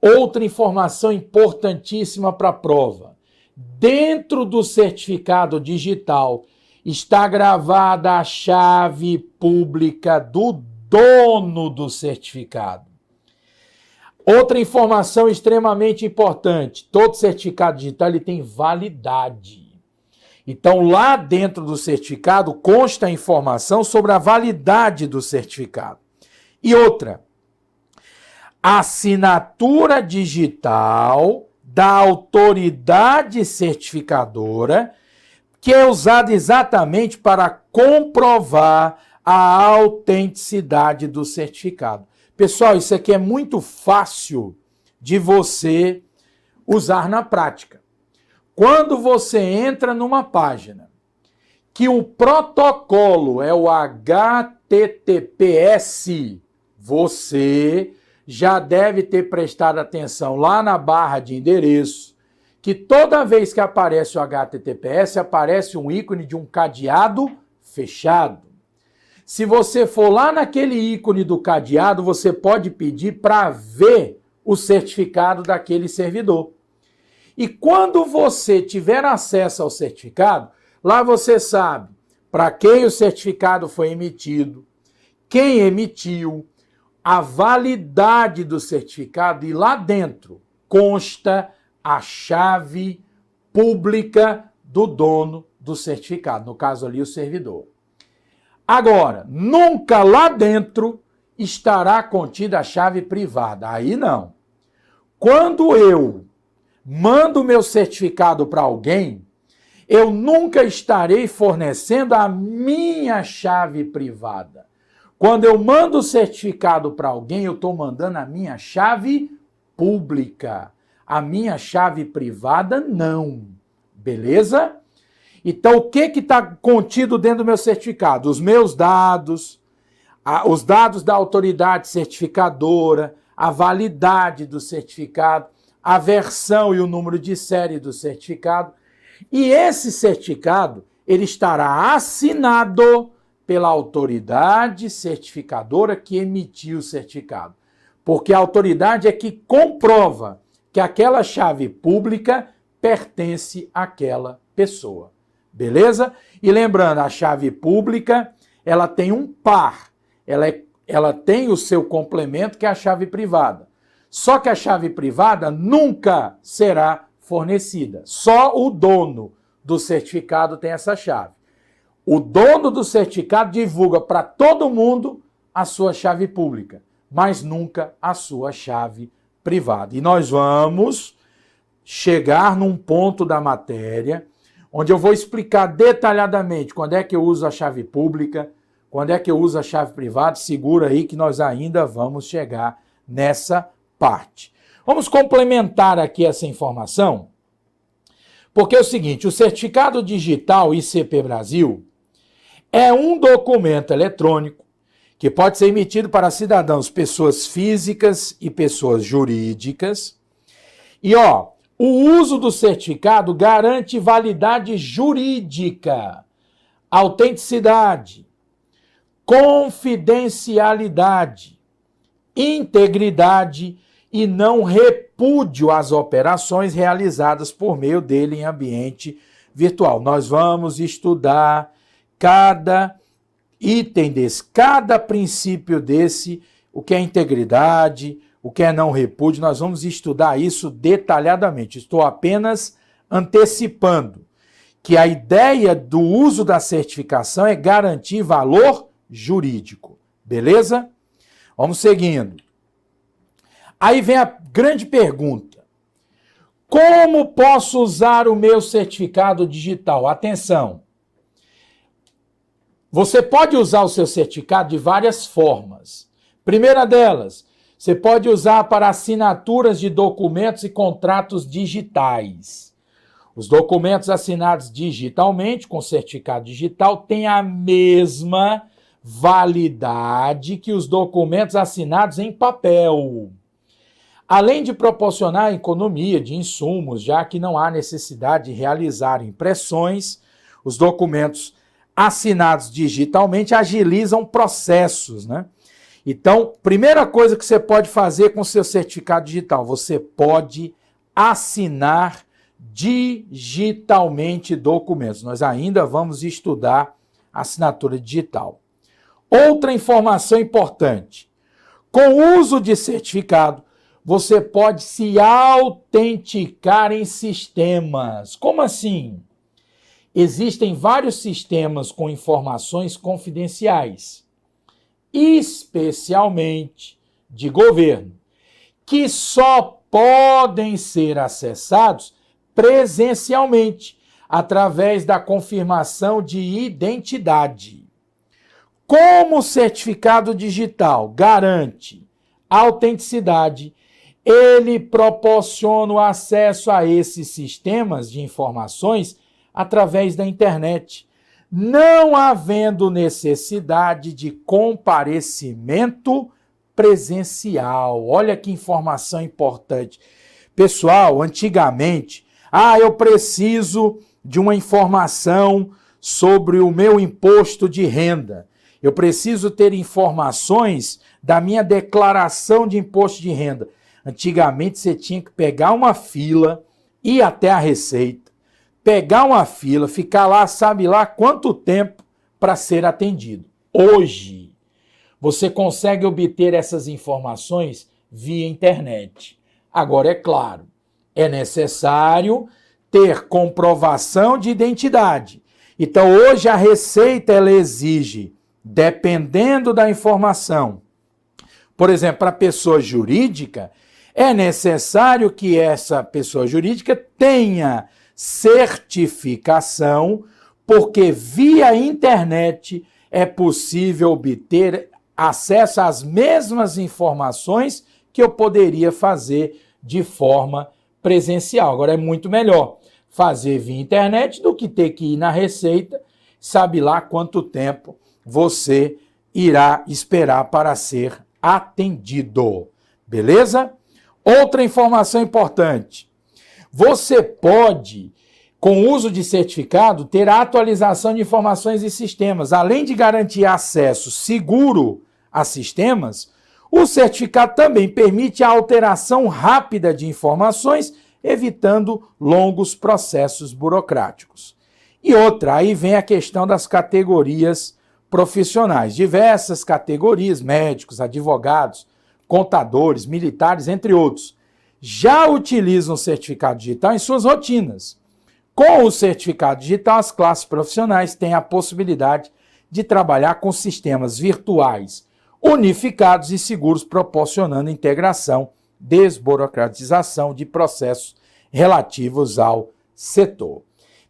Outra informação importantíssima para a prova, dentro do certificado digital está gravada a chave pública do dono do certificado. Outra informação extremamente importante, todo certificado digital ele tem validade. Então, lá dentro do certificado consta a informação sobre a validade do certificado. E outra, a assinatura digital da autoridade certificadora, que é usada exatamente para comprovar a autenticidade do certificado. Pessoal, isso aqui é muito fácil de você usar na prática. Quando você entra numa página que o protocolo é o HTTPS, você já deve ter prestado atenção lá na barra de endereço, que toda vez que aparece o HTTPS, aparece um ícone de um cadeado fechado. Se você for lá naquele ícone do cadeado, você pode pedir para ver o certificado daquele servidor. E quando você tiver acesso ao certificado, lá você sabe para quem o certificado foi emitido, quem emitiu, a validade do certificado e lá dentro consta a chave pública do dono do certificado, no caso ali o servidor. Agora, nunca lá dentro estará contida a chave privada, aí não. Quando eu mando meu certificado para alguém, eu nunca estarei fornecendo a minha chave privada. Quando eu mando o certificado para alguém, eu estou mandando a minha chave pública. A minha chave privada, não. Beleza? Então, o que está contido dentro do meu certificado? Os meus dados, os dados da autoridade certificadora, a validade do certificado, a versão e o número de série do certificado. E esse certificado, ele estará assinado pela autoridade certificadora que emitiu o certificado. Porque a autoridade é que comprova que aquela chave pública pertence àquela pessoa. Beleza? E lembrando, a chave pública, ela tem um par. Ela tem o seu complemento, que é a chave privada. Só que a chave privada nunca será fornecida. Só o dono do certificado tem essa chave. O dono do certificado divulga para todo mundo a sua chave pública, mas nunca a sua chave privada. E nós vamos chegar num ponto da matéria onde eu vou explicar detalhadamente quando é que eu uso a chave pública, quando é que eu uso a chave privada. Segura aí que nós ainda vamos chegar nessa parte. Vamos complementar aqui essa informação, porque é o seguinte, o certificado digital ICP Brasil é um documento eletrônico que pode ser emitido para cidadãos, pessoas físicas e pessoas jurídicas. E o uso do certificado garante validade jurídica, autenticidade, confidencialidade, integridade e não repúdio às operações realizadas por meio dele em ambiente virtual. Nós vamos estudar cada item desse, cada princípio desse, o que é integridade, o que é não repúdio, nós vamos estudar isso detalhadamente. Estou apenas antecipando que a ideia do uso da certificação é garantir valor jurídico, beleza? Vamos seguindo. Aí vem a grande pergunta: como posso usar o meu certificado digital? Atenção! Você pode usar o seu certificado de várias formas. Primeira delas, você pode usar para assinaturas de documentos e contratos digitais. Os documentos assinados digitalmente, com certificado digital, têm a mesma validade que os documentos assinados em papel. Além de proporcionar economia de insumos, já que não há necessidade de realizar impressões, os documentos assinados digitalmente agilizam processos, né? Então, primeira coisa que você pode fazer com o seu certificado digital, você pode assinar digitalmente documentos. Nós ainda vamos estudar assinatura digital. Outra informação importante: com o uso de certificado, você pode se autenticar em sistemas. Como assim? Existem vários sistemas com informações confidenciais, especialmente de governo, que só podem ser acessados presencialmente, através da confirmação de identidade. Como o certificado digital garante autenticidade, ele proporciona o acesso a esses sistemas de informações através da internet, não havendo necessidade de comparecimento presencial. Olha que informação importante. Pessoal, antigamente, eu preciso de uma informação sobre o meu imposto de renda. Eu preciso ter informações da minha declaração de imposto de renda. Antigamente você tinha que pegar uma fila, ir até a Receita, pegar uma fila, ficar lá, sabe lá quanto tempo para ser atendido. Hoje, você consegue obter essas informações via internet. Agora, é claro, é necessário ter comprovação de identidade. Então, hoje a Receita ela exige, dependendo da informação, por exemplo, para a pessoa jurídica, é necessário que essa pessoa jurídica tenha certificação, porque via internet é possível obter acesso às mesmas informações que eu poderia fazer de forma presencial. Agora, é muito melhor fazer via internet do que ter que ir na Receita, sabe lá quanto tempo você irá esperar para ser atendido. Beleza? Outra informação importante. Você pode, com o uso de certificado, ter a atualização de informações e sistemas. Além de garantir acesso seguro a sistemas, o certificado também permite a alteração rápida de informações, evitando longos processos burocráticos. E outra, aí vem a questão das categorias profissionais. Diversas categorias, médicos, advogados, contadores, militares, entre outros, já utilizam o certificado digital em suas rotinas, Com o certificado digital, as classes profissionais têm a possibilidade de trabalhar com sistemas virtuais unificados e seguros, proporcionando integração, desburocratização de processos relativos ao setor.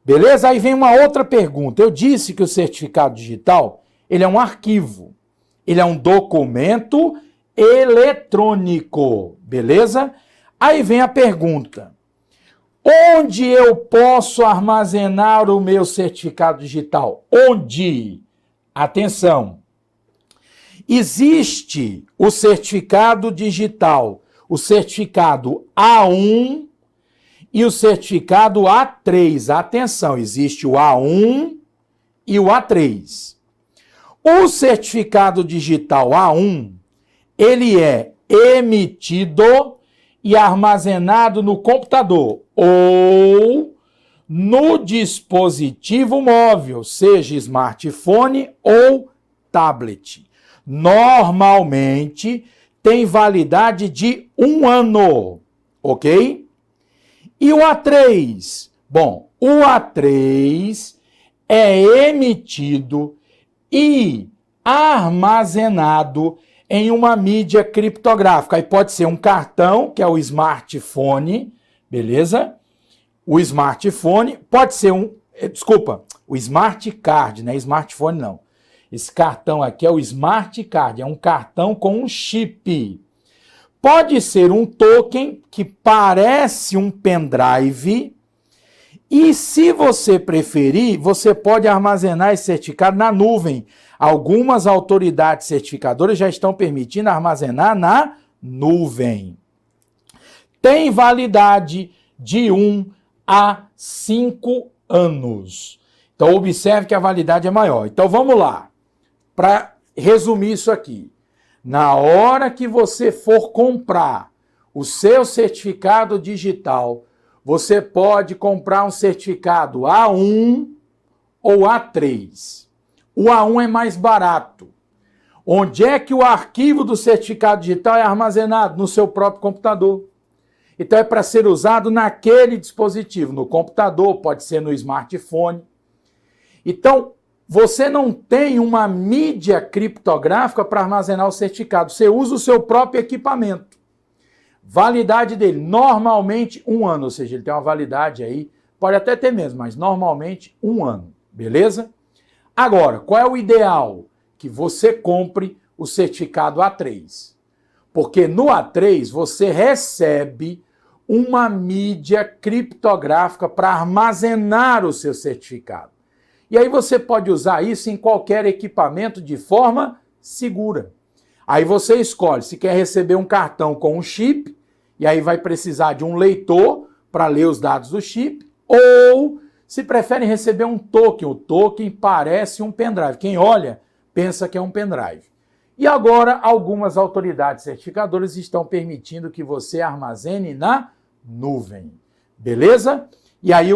Beleza? Aí vem uma outra pergunta. Eu disse que o certificado digital, ele é um arquivo, ele é um documento eletrônico, beleza? Aí vem a pergunta: onde eu posso armazenar o meu certificado digital? Onde? Atenção! Existe o certificado digital, o certificado A1 e o certificado A3. Atenção, existe o A1 e o A3. O certificado digital A1, ele é emitido e armazenado no computador ou no dispositivo móvel, seja smartphone ou tablet. Normalmente tem validade de 1 ano, ok? E o A3? Bom, o A3 é emitido e armazenado em uma mídia criptográfica. Aí pode ser um cartão, que é o smartphone, beleza? O smartphone pode ser o smart card, não é smartphone não. Esse cartão aqui é o smart card, é um cartão com um chip. Pode ser um token que parece um pendrive e, se você preferir, você pode armazenar esse certificado na nuvem. Algumas autoridades certificadoras já estão permitindo armazenar na nuvem. Tem validade de 1 a 5 anos. Então, observe que a validade é maior. Então, vamos lá. Para resumir isso aqui. Na hora que você for comprar o seu certificado digital, você pode comprar um certificado A1 ou A3. O A1 é mais barato. Onde é que o arquivo do certificado digital é armazenado? No seu próprio computador. Então é para ser usado naquele dispositivo, no computador, pode ser no smartphone. Então, você não tem uma mídia criptográfica para armazenar o certificado. Você usa o seu próprio equipamento. Validade dele, normalmente 1 ano. Ou seja, ele tem uma validade aí, pode até ter menos, mas normalmente 1 ano. Beleza? Agora, qual é o ideal? Que você compre o certificado A3. Porque no A3 você recebe uma mídia criptográfica para armazenar o seu certificado. E aí você pode usar isso em qualquer equipamento de forma segura. Aí você escolhe se quer receber um cartão com um chip, e aí vai precisar de um leitor para ler os dados do chip, ou se prefere receber um token. O token parece um pendrive. Quem olha, pensa que é um pendrive. E agora, algumas autoridades certificadoras estão permitindo que você armazene na nuvem. Beleza? E aí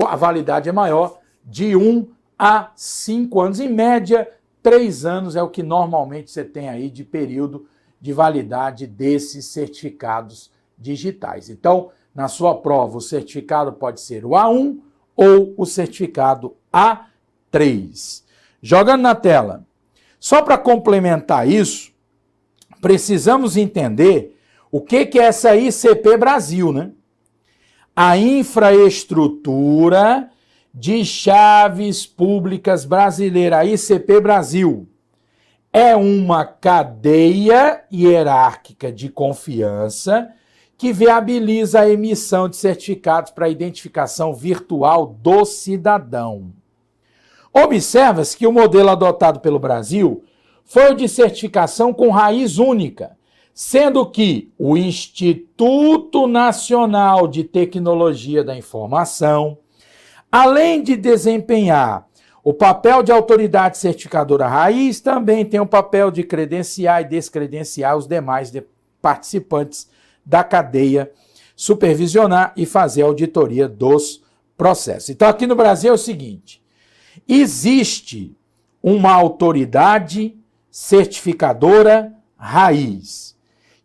a validade é maior, de 1 a 5 anos. Em média, 3 anos é o que normalmente você tem aí de período de validade desses certificados digitais. Então, na sua prova, o certificado pode ser o A1 ou o certificado A3. Jogando na tela. Só para complementar isso, precisamos entender o que é essa ICP Brasil, né? A Infraestrutura de Chaves Públicas Brasileira, a ICP Brasil, é uma cadeia hierárquica de confiança que viabiliza a emissão de certificados para identificação virtual do cidadão. Observa-se que o modelo adotado pelo Brasil foi o de certificação com raiz única, sendo que o Instituto Nacional de Tecnologia da Informação, além de desempenhar o papel de autoridade certificadora raiz, também tem o papel de credenciar e descredenciar os demais participantes da cadeia, supervisionar e fazer a auditoria dos processos. Então, aqui no Brasil é o seguinte: existe uma autoridade certificadora raiz,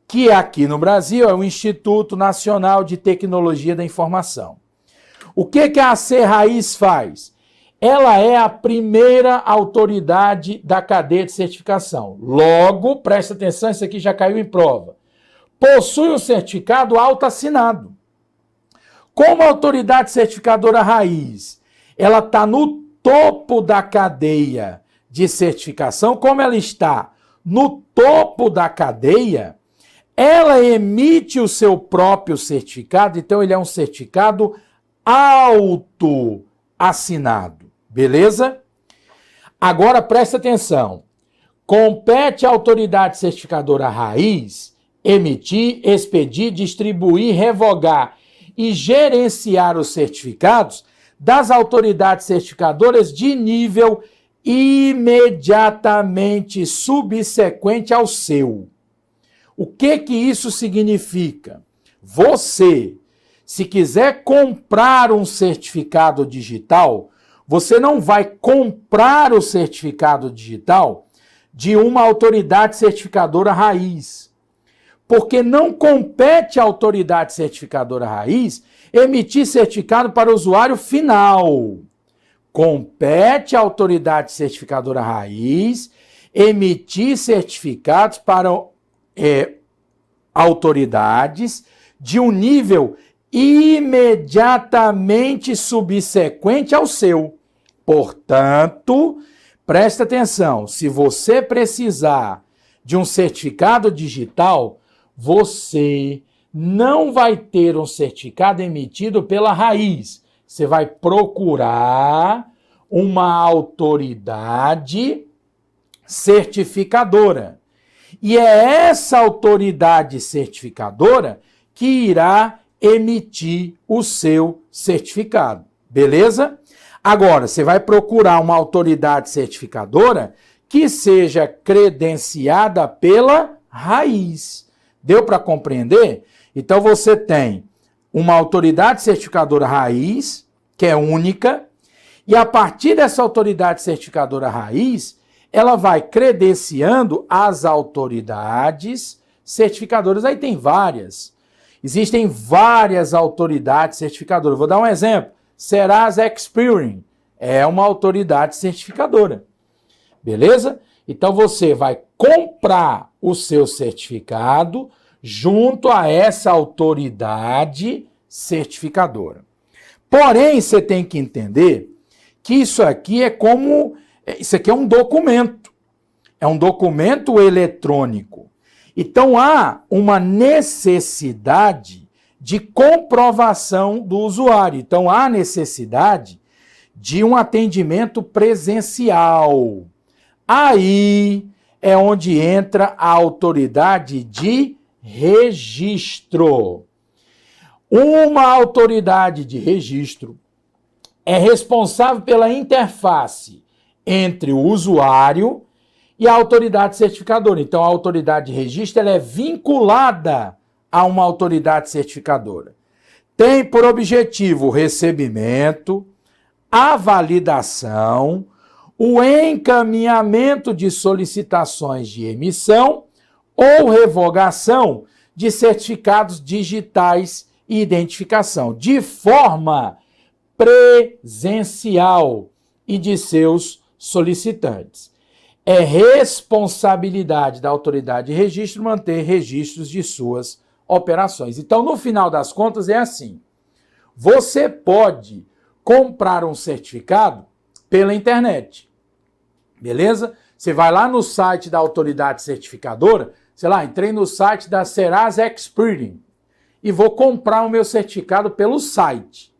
que aqui no Brasil é o Instituto Nacional de Tecnologia da Informação. O que a AC Raiz faz? Ela é a primeira autoridade da cadeia de certificação. Logo, presta atenção, isso aqui já caiu em prova. Possui um certificado autoassinado. Como a autoridade certificadora raiz, ela está no topo da cadeia de certificação, como ela está no topo da cadeia, ela emite o seu próprio certificado, então ele é um certificado autoassinado, beleza? Agora presta atenção, compete à autoridade certificadora raiz emitir, expedir, distribuir, revogar e gerenciar os certificados das autoridades certificadoras de nível imediatamente subsequente ao seu. O que isso significa? Você, se quiser comprar um certificado digital, você não vai comprar o certificado digital de uma autoridade certificadora raiz, porque não compete à autoridade certificadora raiz emitir certificado para o usuário final. Compete à autoridade certificadora raiz emitir certificados para autoridades de um nível imediatamente subsequente ao seu. Portanto, presta atenção, se você precisar de um certificado digital, você não vai ter um certificado emitido pela raiz. Você vai procurar uma autoridade certificadora. E é essa autoridade certificadora que irá emitir o seu certificado. Beleza? Agora, você vai procurar uma autoridade certificadora que seja credenciada pela raiz. Deu para compreender? Então, você tem uma autoridade certificadora raiz, que é única, e a partir dessa autoridade certificadora raiz, ela vai credenciando as autoridades certificadoras. Aí tem várias. Existem várias autoridades certificadoras. Vou dar um exemplo. Serasa Experian é uma autoridade certificadora. Beleza? Então você vai comprar o seu certificado junto a essa autoridade certificadora. Porém, você tem que entender que isso aqui é um documento. É um documento eletrônico. Então há uma necessidade de comprovação do usuário. Então há necessidade de um atendimento presencial. Aí é onde entra a autoridade de registro. Uma autoridade de registro é responsável pela interface entre o usuário e a autoridade certificadora. Então, a autoridade de registro ela é vinculada a uma autoridade certificadora. Tem por objetivo o recebimento, a validação, o encaminhamento de solicitações de emissão ou revogação de certificados digitais e identificação, de forma presencial e de seus solicitantes. É responsabilidade da autoridade de registro manter registros de suas operações. Então, no final das contas, é assim. Você pode comprar um certificado pela internet. Beleza? Você vai lá no site da autoridade certificadora, sei lá, entrei no site da Serasa Experian e vou comprar o meu certificado pelo site.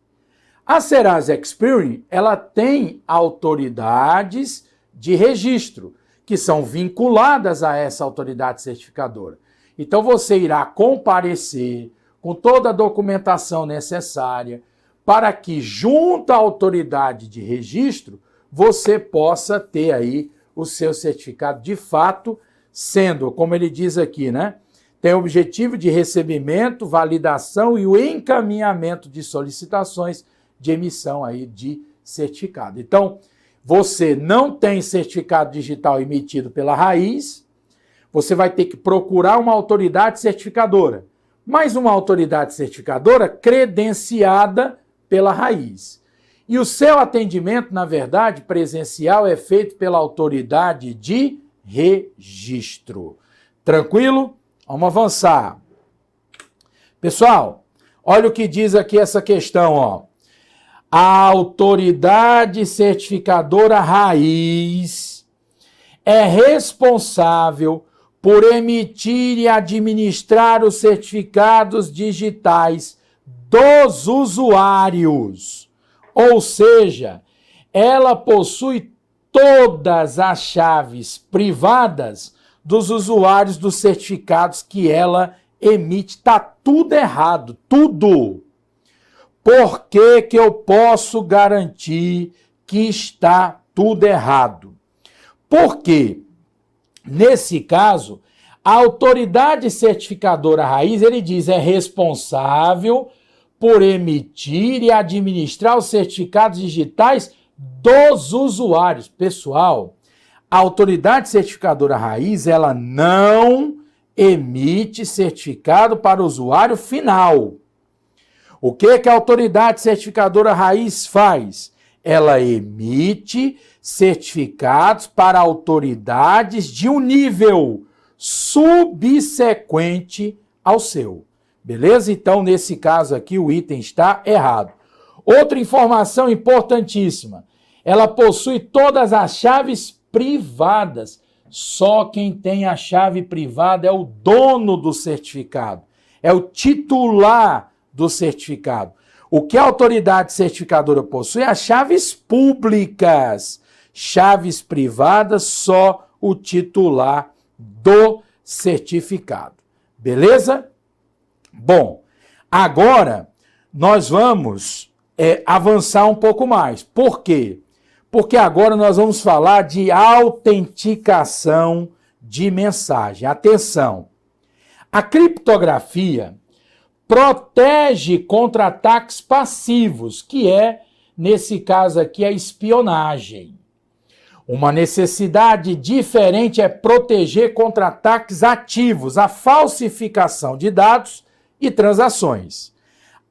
A Serasa Experian, ela tem autoridades de registro, que são vinculadas a essa autoridade certificadora. Então você irá comparecer com toda a documentação necessária para que, junto à autoridade de registro, você possa ter aí o seu certificado de fato, sendo, como ele diz aqui, né? Tem o objetivo de recebimento, validação e o encaminhamento de solicitações de emissão aí de certificado. Então, você não tem certificado digital emitido pela raiz, você vai ter que procurar uma autoridade certificadora, mas uma autoridade certificadora credenciada pela raiz. E o seu atendimento, na verdade, presencial, é feito pela autoridade de registro. Tranquilo? Vamos avançar. Pessoal, olha o que diz aqui essa questão, ó. A autoridade certificadora raiz é responsável por emitir e administrar os certificados digitais dos usuários. Ou seja, ela possui todas as chaves privadas dos usuários dos certificados que ela emite. Está tudo errado, tudo. Por que que eu posso garantir que está tudo errado? Porque, nesse caso, a autoridade certificadora raiz, ele diz, é responsável por emitir e administrar os certificados digitais dos usuários. Pessoal, a autoridade certificadora raiz, ela não emite certificado para o usuário final. O que que a autoridade certificadora raiz faz? Ela emite certificados para autoridades de um nível subsequente ao seu. Beleza? Então, nesse caso aqui, o item está errado. Outra informação importantíssima. Ela possui todas as chaves privadas. Só quem tem a chave privada é o dono do certificado. É o titular do certificado. O que a autoridade certificadora possui é as chaves públicas. Chaves privadas, só o titular do certificado. Beleza? Bom, agora nós vamos avançar um pouco mais. Por quê? Porque agora nós vamos falar de autenticação de mensagem. Atenção! A criptografia protege contra ataques passivos, que é, nesse caso aqui, a espionagem. Uma necessidade diferente é proteger contra ataques ativos, a falsificação de dados e transações.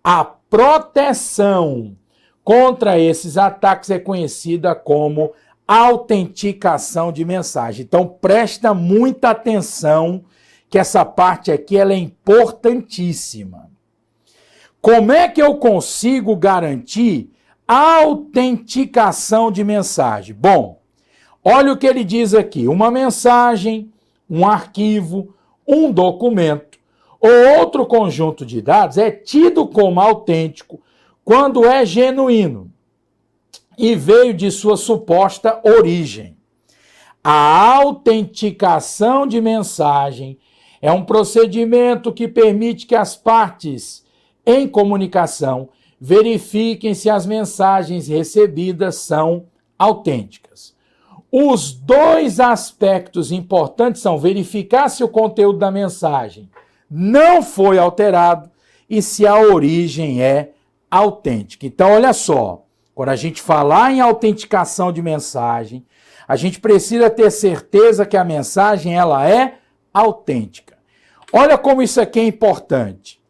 A proteção contra esses ataques é conhecida como autenticação de mensagem. Então, presta muita atenção que essa parte aqui ela é importantíssima. Como é que eu consigo garantir a autenticação de mensagem? Bom, olha o que ele diz aqui. Uma mensagem, um arquivo, um documento ou outro conjunto de dados é tido como autêntico quando é genuíno e veio de sua suposta origem. A autenticação de mensagem é um procedimento que permite que as partes em comunicação verifiquem se as mensagens recebidas são autênticas. Os dois aspectos importantes são verificar se o conteúdo da mensagem não foi alterado e se a origem é autêntica. Então, olha só, quando a gente falar em autenticação de mensagem, a gente precisa ter certeza que a mensagem ela é autêntica. Olha como isso aqui é importante.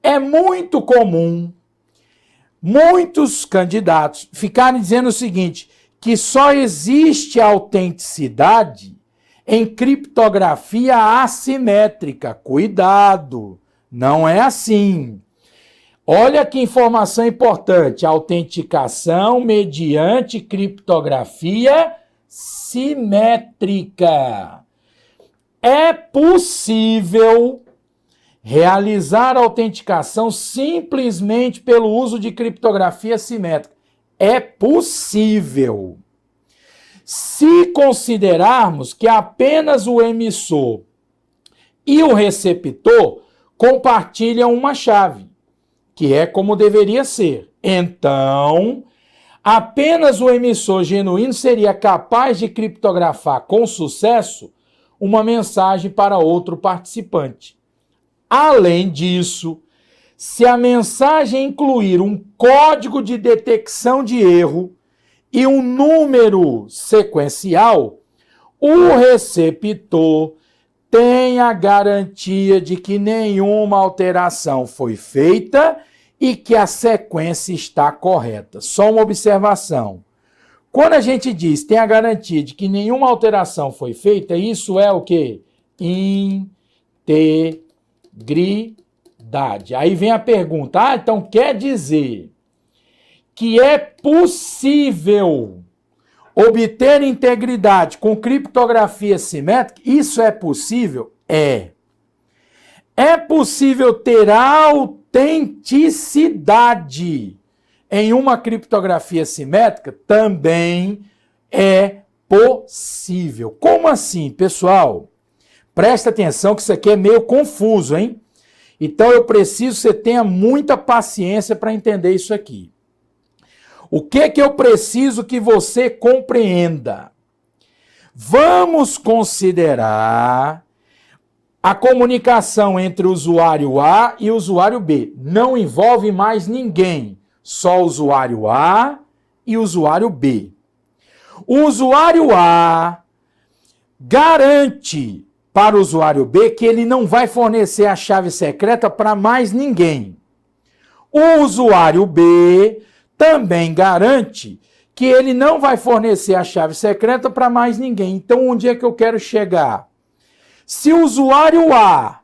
É muito comum muitos candidatos ficarem dizendo o seguinte, que só existe autenticidade em criptografia assimétrica. Cuidado, não é assim. Olha que informação importante, autenticação mediante criptografia simétrica. É possível realizar a autenticação simplesmente pelo uso de criptografia simétrica. É possível. Se considerarmos que apenas o emissor e o receptor compartilham uma chave, que é como deveria ser. Então, apenas o emissor genuíno seria capaz de criptografar com sucesso uma mensagem para outro participante. Além disso, se a mensagem incluir um código de detecção de erro e um número sequencial, o receptor tem a garantia de que nenhuma alteração foi feita e que a sequência está correta. Só uma observação. Quando a gente diz tem a garantia de que nenhuma alteração foi feita, isso é o quê? Integridade. Aí vem a pergunta, então quer dizer que é possível obter integridade com criptografia simétrica? Isso é possível? É. É possível ter autenticidade em uma criptografia simétrica? Também é possível. Como assim, pessoal? Presta atenção que isso aqui é meio confuso, hein? Então eu preciso que você tenha muita paciência para entender isso aqui. O que eu preciso que você compreenda? Vamos considerar a comunicação entre o usuário A e o usuário B. Não envolve mais ninguém, só o usuário A e o usuário B. O usuário A garante para o usuário B que ele não vai fornecer a chave secreta para mais ninguém. O usuário B também garante que ele não vai fornecer a chave secreta para mais ninguém. Então, onde é que eu quero chegar? Se o usuário A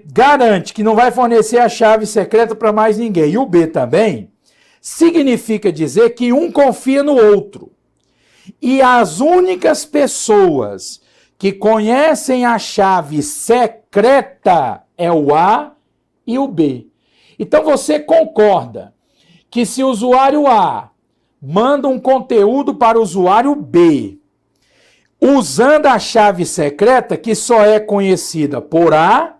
garante que não vai fornecer a chave secreta para mais ninguém, e o B também, significa dizer que um confia no outro. E as únicas pessoas que conhecem a chave secreta é o A e o B. Então, você concorda que se o usuário A manda um conteúdo para o usuário B, usando a chave secreta que só é conhecida por A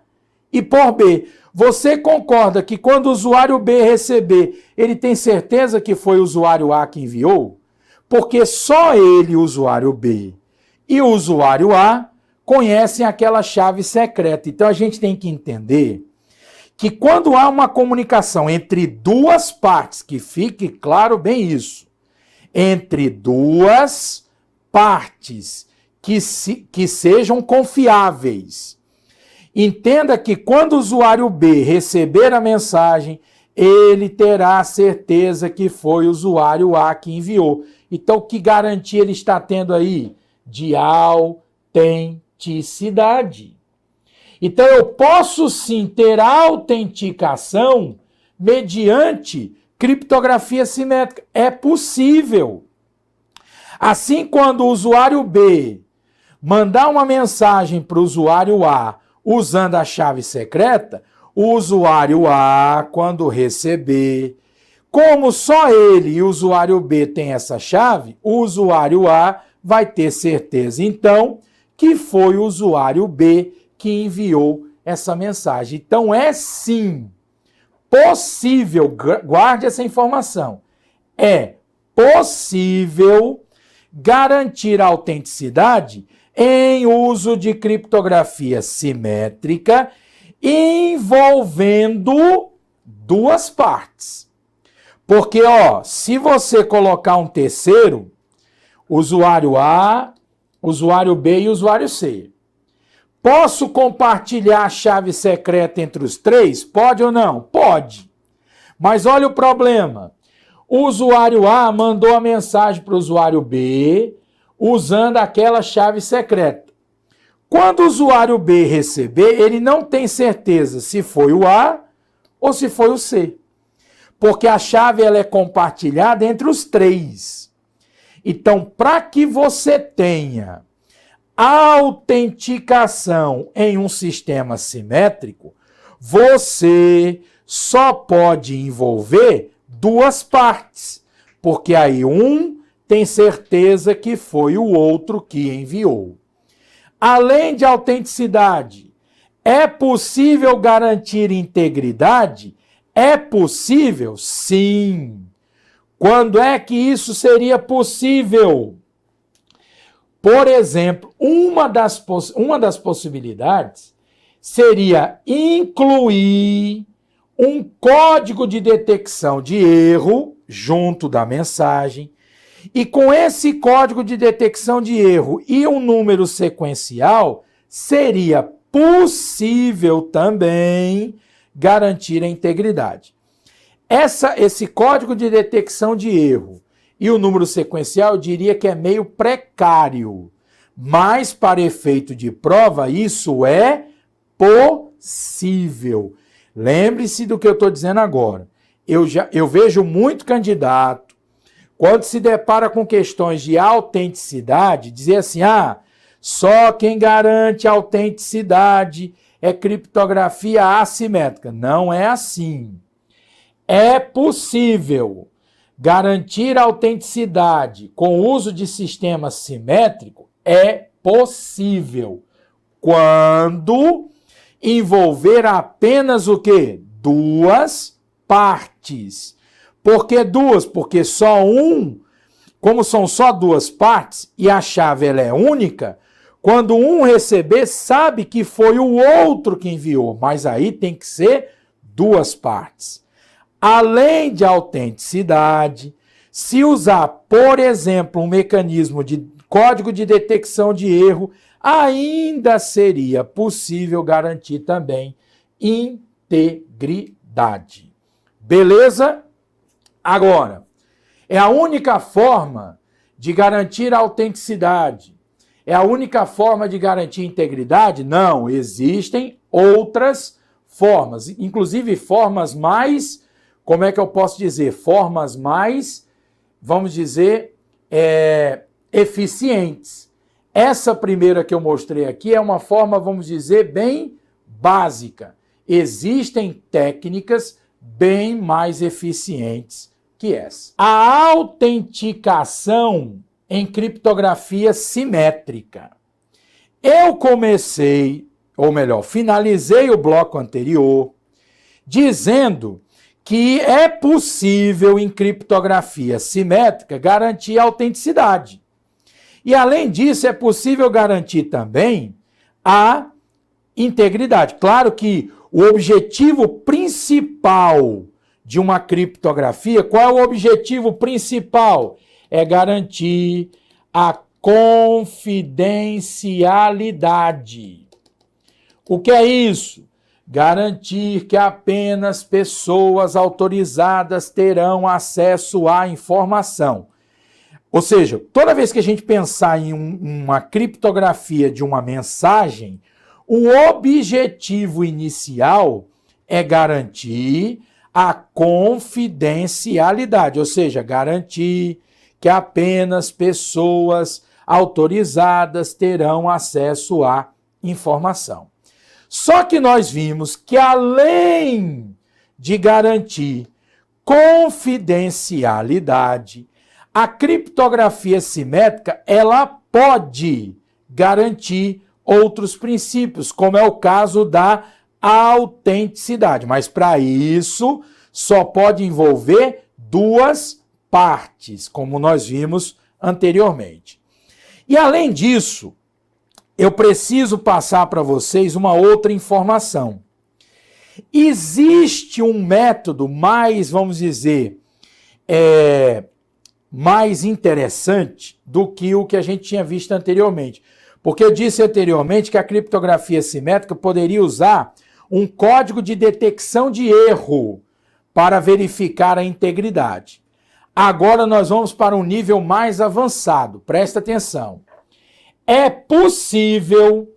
e por B, você concorda que quando o usuário B receber, ele tem certeza que foi o usuário A que enviou? Porque só ele, o usuário B, e o usuário A conhecem aquela chave secreta. Então a gente tem que entender que quando há uma comunicação entre duas partes, que fique claro bem isso, entre duas partes que sejam confiáveis, entenda que quando o usuário B receber a mensagem, ele terá certeza que foi o usuário A que enviou. Então, que garantia ele está tendo aí? De autenticidade. Então, eu posso sim ter autenticação mediante criptografia simétrica. É possível. Assim, quando o usuário B mandar uma mensagem para o usuário A usando a chave secreta, o usuário A, quando receber, como só ele e o usuário B têm essa chave, o usuário A vai ter certeza, então, que foi o usuário B que enviou essa mensagem. Então, é sim possível, guarde essa informação, é possível garantir a autenticidade em uso de criptografia simétrica envolvendo duas partes. Porque, se você colocar um terceiro, usuário A, usuário B e usuário C, posso compartilhar a chave secreta entre os três? Pode ou não? Pode. Mas olha o problema. O usuário A mandou a mensagem para o usuário B usando aquela chave secreta. Quando o usuário B receber, ele não tem certeza se foi o A ou se foi o C. Porque a chave ela é compartilhada entre os três. Então, para que você tenha autenticação em um sistema simétrico, você só pode envolver duas partes, porque aí um tem certeza que foi o outro que enviou. Além de autenticidade, é possível garantir integridade? É possível? Sim. Quando é que isso seria possível? Por exemplo, uma das possibilidades seria incluir um código de detecção de erro junto da mensagem, e com esse código de detecção de erro e um número sequencial, seria possível também garantir a integridade. Esse código de detecção de erro e o número sequencial eu diria que é meio precário, mas para efeito de prova isso é possível. Lembre-se do que eu estou dizendo agora. Eu vejo muito candidato, quando se depara com questões de autenticidade, dizer assim, só quem garante a autenticidade é criptografia assimétrica. Não é assim. É possível garantir a autenticidade com o uso de sistema simétrico? É possível. Quando envolver apenas o quê? Duas partes. Por que duas? Porque como são só duas partes e a chave ela é única, quando um receber, sabe que foi o outro que enviou, mas aí tem que ser duas partes. Além de autenticidade, se usar, por exemplo, um mecanismo de código de detecção de erro, ainda seria possível garantir também integridade. Beleza? Agora, é a única forma de garantir a autenticidade. É a única forma de garantir integridade? Não, existem outras formas, inclusive formas mais, como é que eu posso dizer? Formas mais, vamos dizer, eficientes. Essa primeira que eu mostrei aqui é uma forma, vamos dizer, bem básica. Existem técnicas bem mais eficientes que essa. A autenticação em criptografia simétrica. Eu finalizei o bloco anterior dizendo que é possível em criptografia simétrica garantir a autenticidade. E além disso, é possível garantir também a integridade. Claro que o objetivo principal de uma criptografia, qual é o objetivo principal? É garantir a confidencialidade. O que é isso? Garantir que apenas pessoas autorizadas terão acesso à informação. Ou seja, toda vez que a gente pensar em uma criptografia de uma mensagem, o objetivo inicial é garantir a confidencialidade, ou seja, garantir que apenas pessoas autorizadas terão acesso à informação. Só que nós vimos que além de garantir confidencialidade, a criptografia simétrica, ela pode garantir outros princípios, como é o caso da autenticidade. Mas para isso, só pode envolver duas partes, como nós vimos anteriormente. E além disso, eu preciso passar para vocês uma outra informação. Existe um método mais, vamos dizer, mais interessante do que o que a gente tinha visto anteriormente. Porque eu disse anteriormente que a criptografia simétrica poderia usar um código de detecção de erro para verificar a integridade. Agora nós vamos para um nível mais avançado. Presta atenção. É possível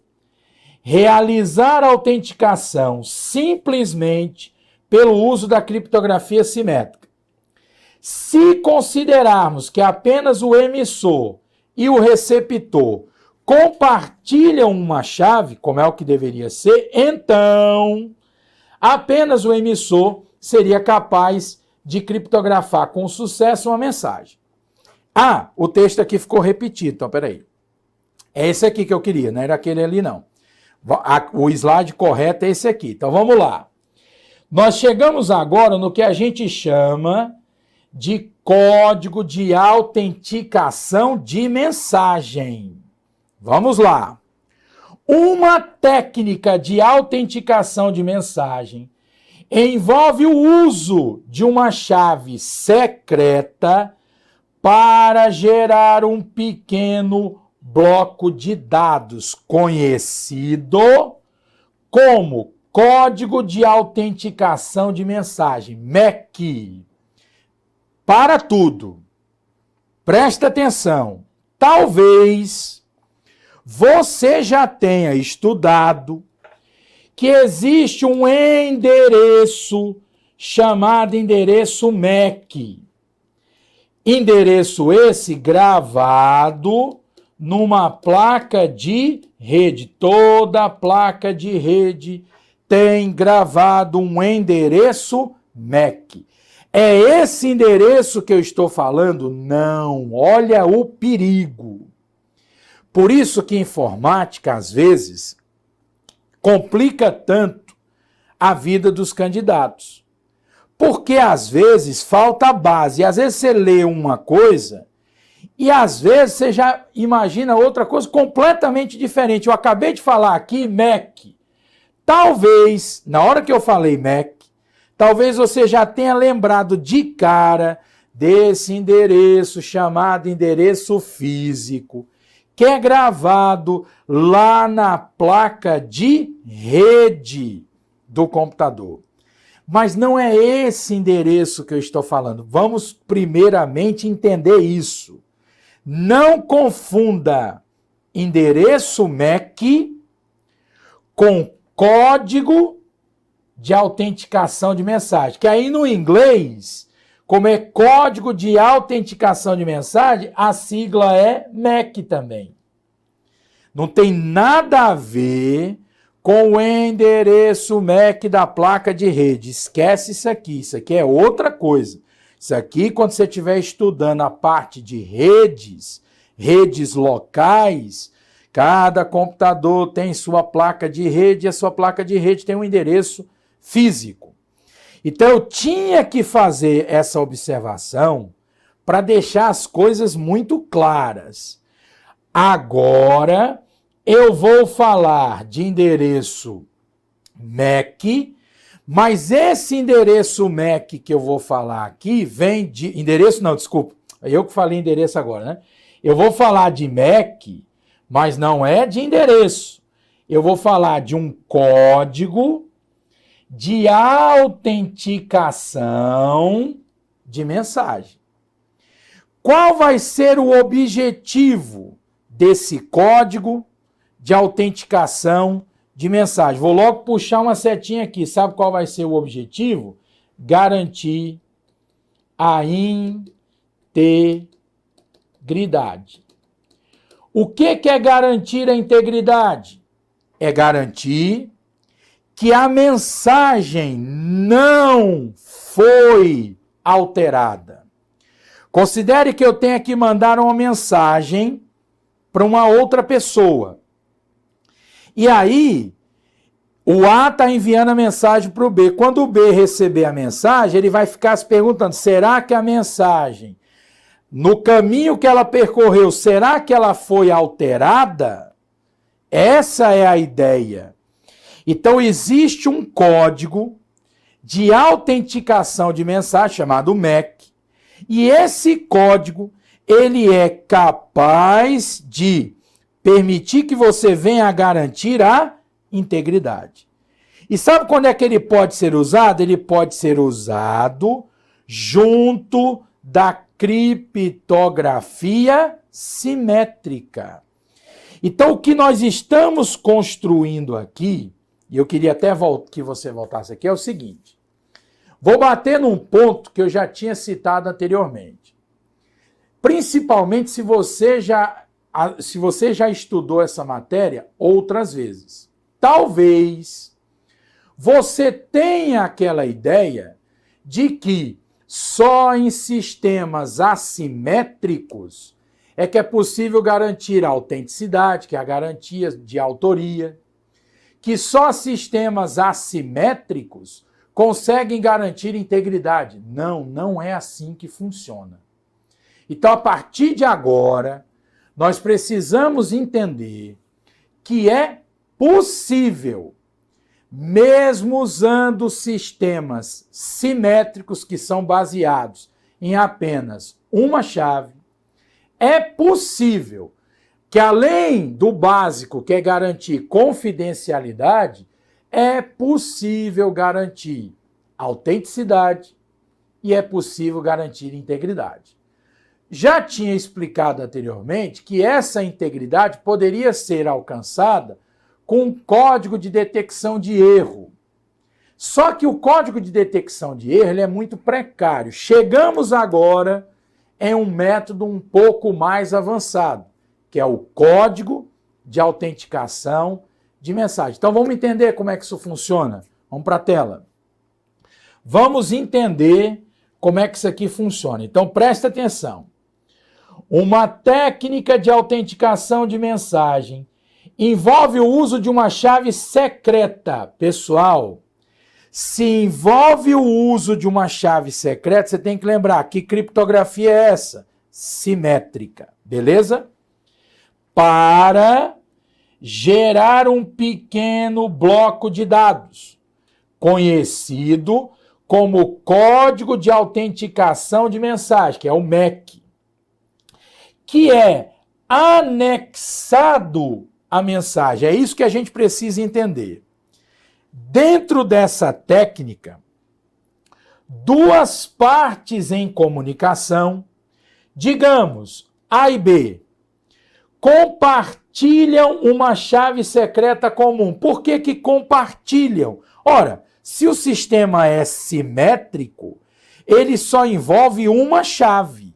realizar a autenticação simplesmente pelo uso da criptografia simétrica. Se considerarmos que apenas o emissor e o receptor compartilham uma chave, como é o que deveria ser, então apenas o emissor seria capaz de criptografar com sucesso uma mensagem. O texto aqui ficou repetido, então peraí. É esse aqui que eu queria, não era aquele ali não. O slide correto é esse aqui. Então vamos lá. Nós chegamos agora no que a gente chama de código de autenticação de mensagem. Vamos lá. Uma técnica de autenticação de mensagem envolve o uso de uma chave secreta para gerar um pequeno bloco de dados conhecido como Código de autenticação de mensagem, MEC. Para tudo. Presta atenção. Talvez você já tenha estudado que existe um endereço chamado endereço MEC. Endereço esse gravado numa placa de rede. Toda placa de rede tem gravado um endereço MEC. É esse endereço que eu estou falando? Não. Olha o perigo. Por isso que informática, às vezes, complica tanto a vida dos candidatos. Porque, às vezes, falta a base. Às vezes você lê uma coisa e, às vezes, você já imagina outra coisa completamente diferente. Eu acabei de falar aqui MEC. Talvez, na hora que eu falei MEC, talvez você já tenha lembrado de cara desse endereço chamado endereço físico, que é gravado lá na placa de rede do computador. Mas não é esse endereço que eu estou falando. Vamos primeiramente entender isso. Não confunda endereço MEC com código de autenticação de mensagem. Que aí no inglês, como é código de autenticação de mensagem, a sigla é MEC também. Não tem nada a ver com o endereço MEC da placa de rede. Esquece isso aqui é outra coisa. Isso aqui, quando você estiver estudando a parte de redes, redes locais, cada computador tem sua placa de rede e a sua placa de rede tem um endereço físico. Então eu tinha que fazer essa observação para deixar as coisas muito claras. Agora eu vou falar de endereço MEC, mas esse endereço MEC que eu vou falar aqui vem de... Endereço não, desculpa. Eu que falei endereço agora, né? Eu vou falar de MEC, mas não é de endereço. Eu vou falar de um código de autenticação de mensagem. Qual vai ser o objetivo desse código de autenticação de mensagem? Vou logo puxar uma setinha aqui. Sabe qual vai ser o objetivo? Garantir a integridade. O que é garantir a integridade? É garantir que a mensagem não foi alterada. Considere que eu tenha que mandar uma mensagem para uma outra pessoa. E aí, o A está enviando a mensagem para o B. Quando o B receber a mensagem, ele vai ficar se perguntando, será que a mensagem, no caminho que ela percorreu, será que ela foi alterada? Essa é a ideia. Então, existe um código de autenticação de mensagem chamado MEC, e esse código, ele é capaz de permitir que você venha a garantir a integridade. E sabe quando é que ele pode ser usado? Ele pode ser usado junto da criptografia simétrica. Então, o que nós estamos construindo aqui, e eu queria até que você voltasse aqui, é o seguinte. Vou bater num ponto que eu já tinha citado anteriormente. Principalmente se você já estudou essa matéria outras vezes. Talvez você tenha aquela ideia de que só em sistemas assimétricos é que é possível garantir a autenticidade, que é a garantia de autoria, que só sistemas assimétricos conseguem garantir integridade. Não, não é assim que funciona. Então, a partir de agora, nós precisamos entender que é possível, mesmo usando sistemas simétricos que são baseados em apenas uma chave, é possível que, além do básico, que é garantir confidencialidade, é possível garantir autenticidade e é possível garantir integridade. Já tinha explicado anteriormente que essa integridade poderia ser alcançada com um código de detecção de erro. Só que o código de detecção de erro ele é muito precário. Chegamos agora em um método um pouco mais avançado, que é o código de autenticação de mensagem. Então vamos entender como é que isso funciona. Vamos para a tela. Vamos entender como é que isso aqui funciona. Então presta atenção. Uma técnica de autenticação de mensagem envolve o uso de uma chave secreta. Pessoal, se envolve o uso de uma chave secreta, você tem que lembrar que criptografia é essa? Simétrica, beleza? Para gerar um pequeno bloco de dados, conhecido como Código de Autenticação de Mensagem, que é o MEC, que é anexado à mensagem. É isso que a gente precisa entender. Dentro dessa técnica, duas partes em comunicação, digamos, A e B, compartilham uma chave secreta comum. Por que que compartilham? Ora, se o sistema é simétrico, ele só envolve uma chave.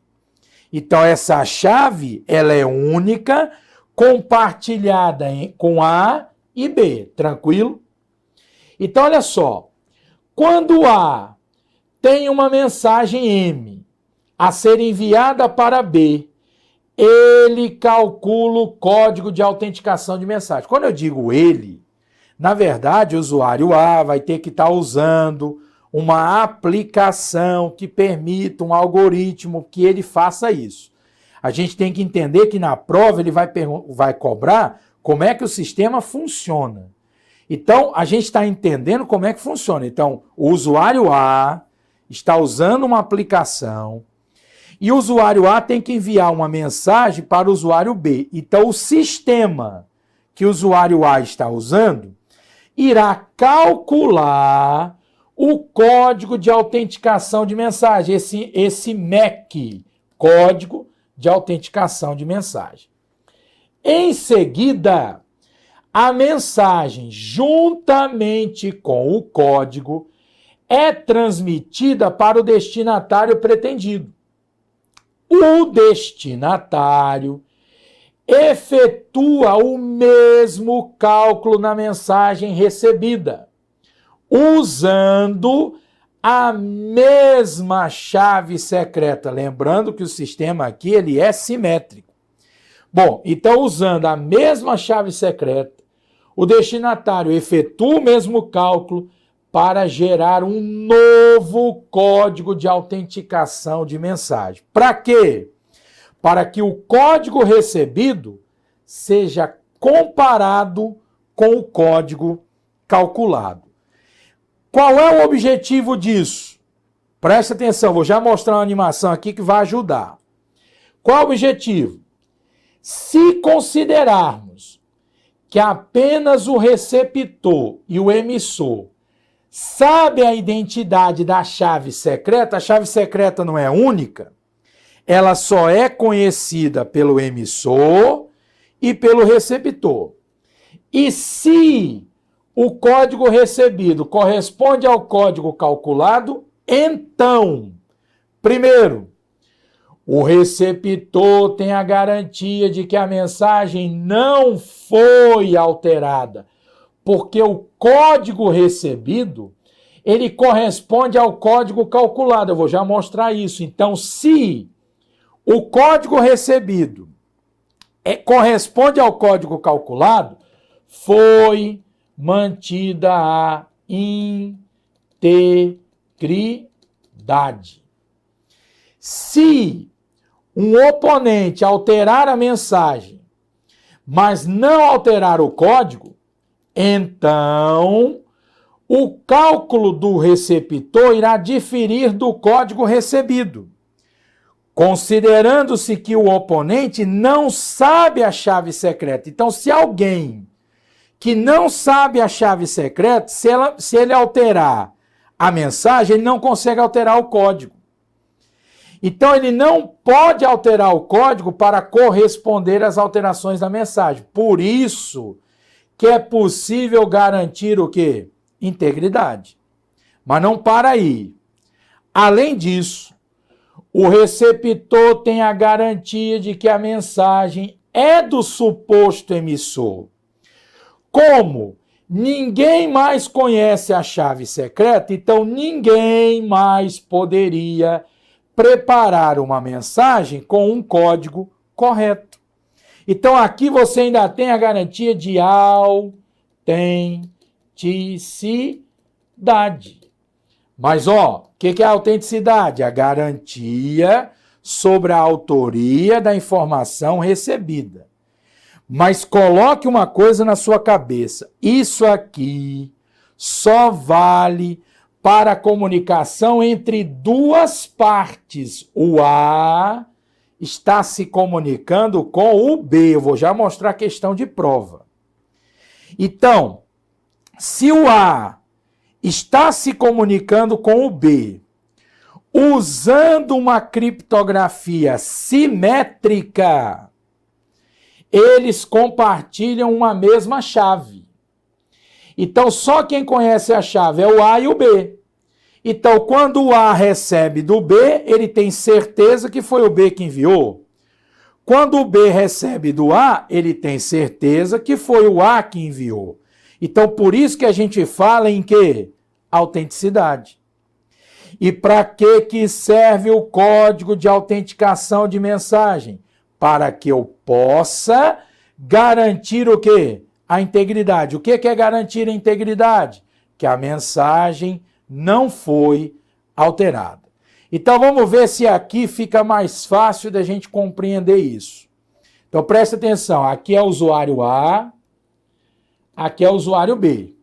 Então, essa chave, ela é única, compartilhada com A e B. Tranquilo? Então, olha só. Quando A tem uma mensagem M a ser enviada para B, ele calcula o código de autenticação de mensagem. Quando eu digo ele, na verdade, o usuário A vai ter que estar usando uma aplicação que permita um algoritmo que ele faça isso. A gente tem que entender que na prova ele vai cobrar como é que o sistema funciona. Então, a gente está entendendo como é que funciona. Então, o usuário A está usando uma aplicação e o usuário A tem que enviar uma mensagem para o usuário B. Então, o sistema que o usuário A está usando irá calcular o código de autenticação de mensagem, esse MEC, Código de Autenticação de Mensagem. Em seguida, a mensagem, juntamente com o código, é transmitida para o destinatário pretendido. O destinatário efetua o mesmo cálculo na mensagem recebida, usando a mesma chave secreta. Lembrando que o sistema aqui ele é simétrico. Bom, então usando a mesma chave secreta, o destinatário efetua o mesmo cálculo para gerar um novo código de autenticação de mensagem. Para quê? Para que o código recebido seja comparado com o código calculado. Qual é o objetivo disso? Presta atenção, vou já mostrar uma animação aqui que vai ajudar. Qual é o objetivo? Se considerarmos que apenas o receptor e o emissor sabem a identidade da chave secreta, a chave secreta não é única, ela só é conhecida pelo emissor e pelo receptor. E se o código recebido corresponde ao código calculado, então, primeiro, o receptor tem a garantia de que a mensagem não foi alterada, porque o código recebido, ele corresponde ao código calculado. Eu vou já mostrar isso. Então, se o código recebido corresponde ao código calculado, foi mantida a integridade. Se um oponente alterar a mensagem, mas não alterar o código, então o cálculo do receptor irá diferir do código recebido, considerando-se que o oponente não sabe a chave secreta. Então, se alguém que não sabe a chave secreta, se ele alterar a mensagem, ele não consegue alterar o código. Então, ele não pode alterar o código para corresponder às alterações da mensagem. Por isso que é possível garantir o quê? Integridade. Mas não para aí. Além disso, o receptor tem a garantia de que a mensagem é do suposto emissor. Como ninguém mais conhece a chave secreta, então ninguém mais poderia preparar uma mensagem com um código correto. Então aqui você ainda tem a garantia de autenticidade. Mas o que é a autenticidade? A garantia sobre a autoria da informação recebida. Mas coloque uma coisa na sua cabeça. Isso aqui só vale para a comunicação entre duas partes. O A está se comunicando com o B. Eu vou já mostrar a questão de prova. Então, se o A está se comunicando com o B, usando uma criptografia simétrica, eles compartilham uma mesma chave. Então, só quem conhece a chave é o A e o B. Então, quando o A recebe do B, ele tem certeza que foi o B que enviou. Quando o B recebe do A, ele tem certeza que foi o A que enviou. Então, por isso que a gente fala em quê? Autenticidade. E para que serve o código de autenticação de mensagem? Para que eu possa garantir o quê? A integridade. O que é garantir a integridade? Que a mensagem não foi alterada. Então vamos ver se aqui fica mais fácil da gente compreender isso. Então presta atenção, aqui é o usuário A, aqui é o usuário B.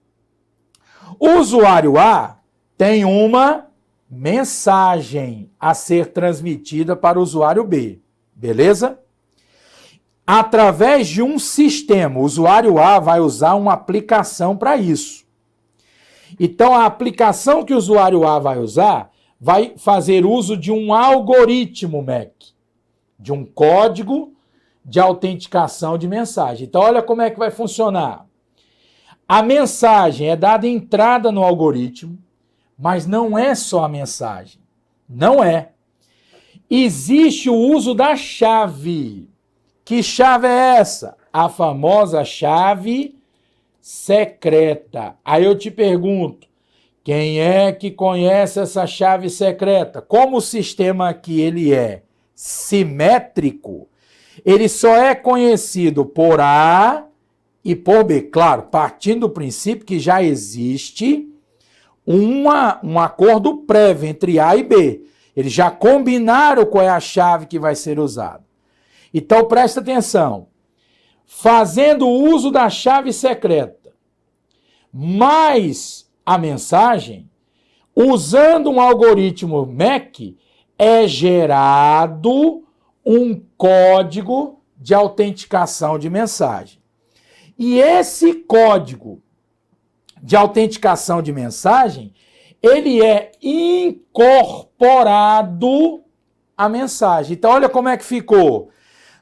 O usuário A tem uma mensagem a ser transmitida para o usuário B, beleza? Através de um sistema, o usuário A vai usar uma aplicação para isso. Então, a aplicação que o usuário A vai usar vai fazer uso de um algoritmo MAC, de um código de autenticação de mensagem. Então, olha como é que vai funcionar. A mensagem é dada entrada no algoritmo, mas não é só a mensagem. Não é. Existe o uso da chave. Que chave é essa? A famosa chave secreta. Aí eu te pergunto, quem é que conhece essa chave secreta? Como o sistema aqui ele é simétrico, ele só é conhecido por A e por B. Claro, partindo do princípio que já existe um acordo prévio entre A e B. Eles já combinaram qual é a chave que vai ser usada. Então, presta atenção. Fazendo uso da chave secreta, mais a mensagem, usando um algoritmo MAC, é gerado um código de autenticação de mensagem. E esse código de autenticação de mensagem, ele é incorporado à mensagem. Então, olha como é que ficou.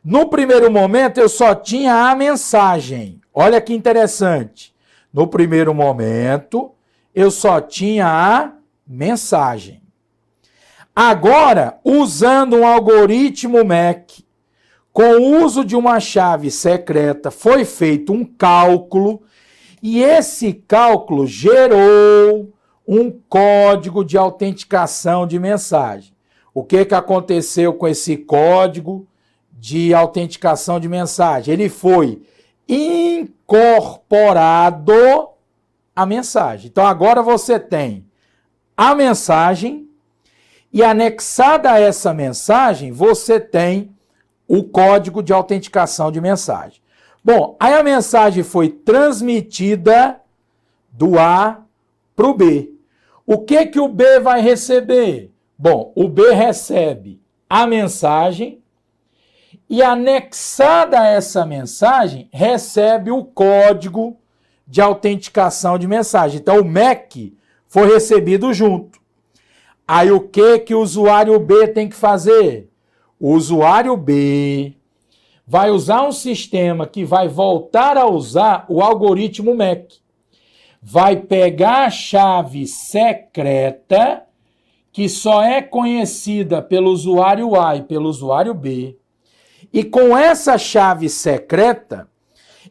No primeiro momento, eu só tinha a mensagem. Olha que interessante. No primeiro momento, eu só tinha a mensagem. Agora, usando um algoritmo MAC, com o uso de uma chave secreta, foi feito um cálculo, e esse cálculo gerou um código de autenticação de mensagem. O que aconteceu com esse código de autenticação de mensagem? Ele foi incorporado à mensagem. Então agora você tem a mensagem e anexada a essa mensagem você tem o código de autenticação de mensagem. Bom, aí a mensagem foi transmitida do A para o B. O que o B vai receber? Bom, o B recebe a mensagem e anexada a essa mensagem recebe o código de autenticação de mensagem. Então, o MEC foi recebido junto. Aí, o que o usuário B tem que fazer? O usuário B vai usar um sistema que vai voltar a usar o algoritmo MEC. Vai pegar a chave secreta, que só é conhecida pelo usuário A e pelo usuário B, e com essa chave secreta,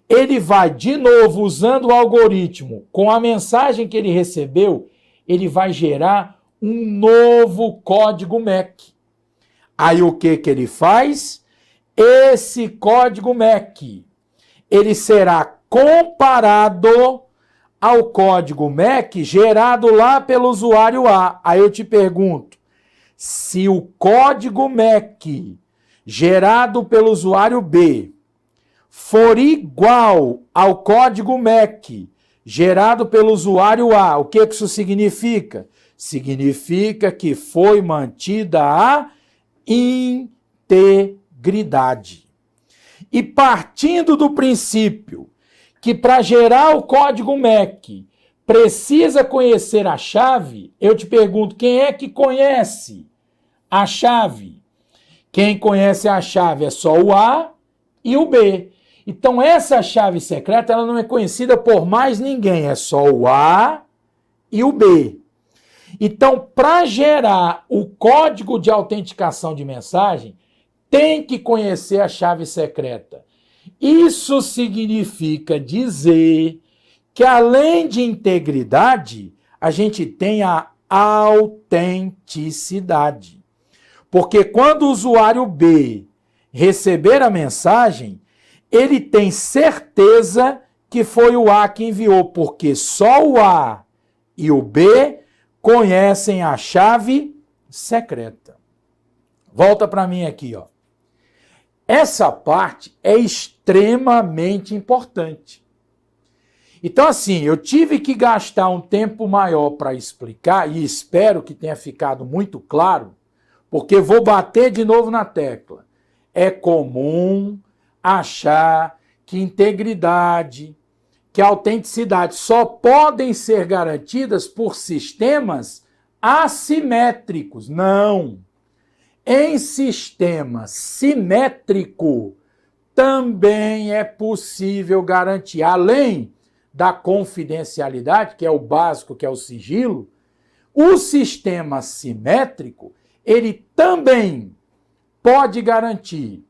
ele vai, de novo, usando o algoritmo, com a mensagem que ele recebeu, ele vai gerar um novo código MEC. Aí o que ele faz? Esse código MEC, ele será comparado ao código MEC gerado lá pelo usuário A. Aí eu te pergunto, se o código MEC gerado pelo usuário B for igual ao código MEC gerado pelo usuário A, o que isso significa? Significa que foi mantida a integridade. E partindo do princípio que para gerar o código MEC precisa conhecer a chave, eu te pergunto, quem é que conhece a chave? Quem conhece a chave é só o A e o B. Então essa chave secreta ela não é conhecida por mais ninguém, é só o A e o B. Então, para gerar o código de autenticação de mensagem, tem que conhecer a chave secreta. Isso significa dizer que, além de integridade, a gente tem a autenticidade. Porque quando o usuário B receber a mensagem, ele tem certeza que foi o A que enviou, porque só o A e o B conhecem a chave secreta. Volta para mim aqui, ó. Essa parte é extremamente importante. Então, assim, eu tive que gastar um tempo maior para explicar, e espero que tenha ficado muito claro, porque vou bater de novo na tecla. É comum achar que integridade, que autenticidade só podem ser garantidas por sistemas assimétricos. Não! Em sistema simétrico, também é possível garantir, além da confidencialidade, que é o básico, que é o sigilo, o sistema simétrico, ele também pode garantir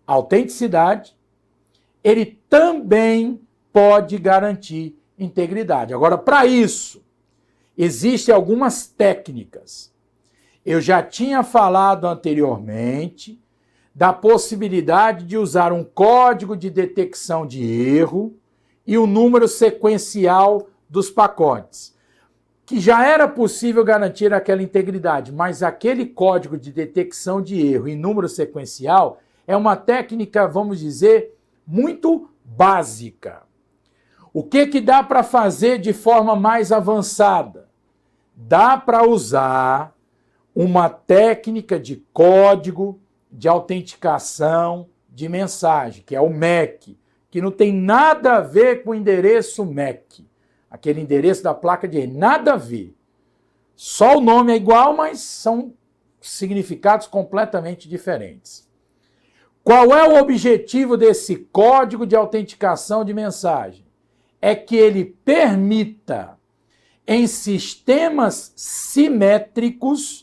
autenticidade, ele também pode garantir integridade. Agora, para isso, existem algumas técnicas. Eu já tinha falado anteriormente da possibilidade de usar um código de detecção de erro e o número sequencial dos pacotes, que já era possível garantir aquela integridade, mas aquele código de detecção de erro e número sequencial é uma técnica, vamos dizer, muito básica. O que dá para fazer de forma mais avançada? Dá para usar uma técnica de código de autenticação de mensagem, que é o MEC, que não tem nada a ver com o endereço MEC, aquele endereço da placa de rede, nada a ver. Só o nome é igual, mas são significados completamente diferentes. Qual é o objetivo desse código de autenticação de mensagem? É que ele permita, em sistemas simétricos,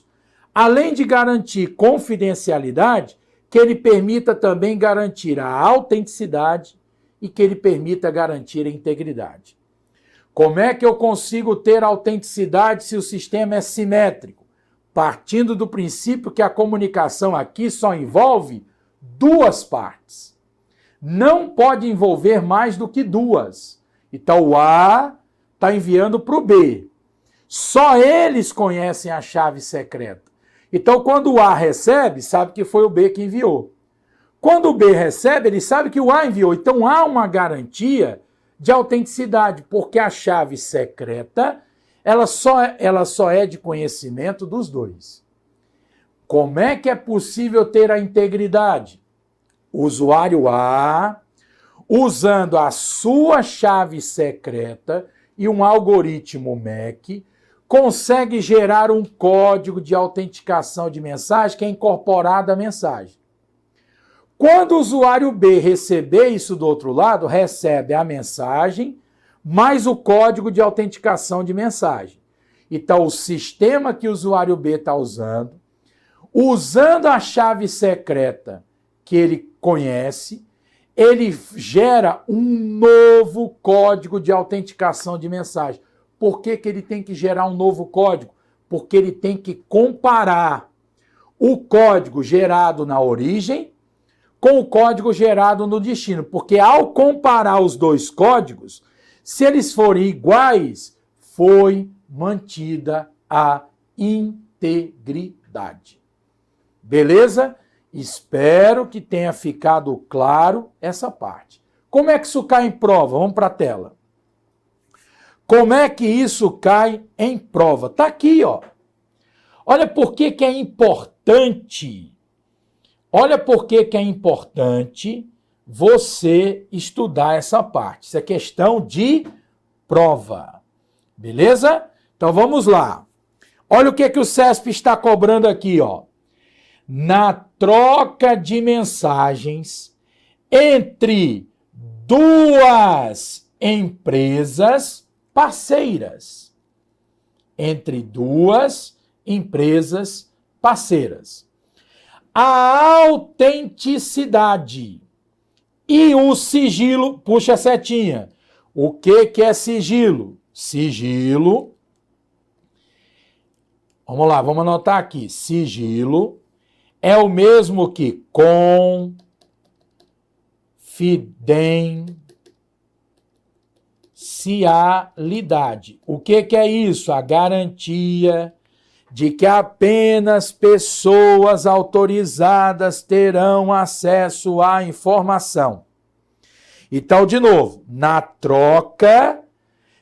além de garantir confidencialidade, que ele permita também garantir a autenticidade e que ele permita garantir a integridade. Como é que eu consigo ter autenticidade se o sistema é simétrico? Partindo do princípio que a comunicação aqui só envolve duas partes. Não pode envolver mais do que duas. Então o A está enviando para o B. Só eles conhecem a chave secreta. Então, quando o A recebe, sabe que foi o B que enviou. Quando o B recebe, ele sabe que o A enviou. Então, há uma garantia de autenticidade, porque a chave secreta, ela só é de conhecimento dos dois. Como é que é possível ter a integridade? O usuário A, usando a sua chave secreta e um algoritmo MAC, consegue gerar um código de autenticação de mensagem que é incorporado à mensagem. Quando o usuário B receber isso do outro lado, recebe a mensagem mais o código de autenticação de mensagem. Então, o sistema que o usuário B está usando a chave secreta que ele conhece, ele gera um novo código de autenticação de mensagem. Por que ele tem que gerar um novo código? Porque ele tem que comparar o código gerado na origem com o código gerado no destino. Porque ao comparar os dois códigos, se eles forem iguais, foi mantida a integridade. Beleza? Espero que tenha ficado claro essa parte. Como é que isso cai em prova? Vamos para a tela. Como é que isso cai em prova? Está aqui, ó. Olha por que é importante. Olha por que é importante você estudar essa parte. Isso é questão de prova. Beleza? Então vamos lá. Olha o que o CESP está cobrando aqui, ó. Na troca de mensagens entre duas empresas parceiras. Entre duas empresas parceiras. A autenticidade e o sigilo, puxa a setinha. O que é sigilo? Sigilo, vamos lá, vamos anotar aqui. Sigilo é o mesmo que confidencialidade. O que é isso? A garantia de que apenas pessoas autorizadas terão acesso à informação. Então, de novo, na troca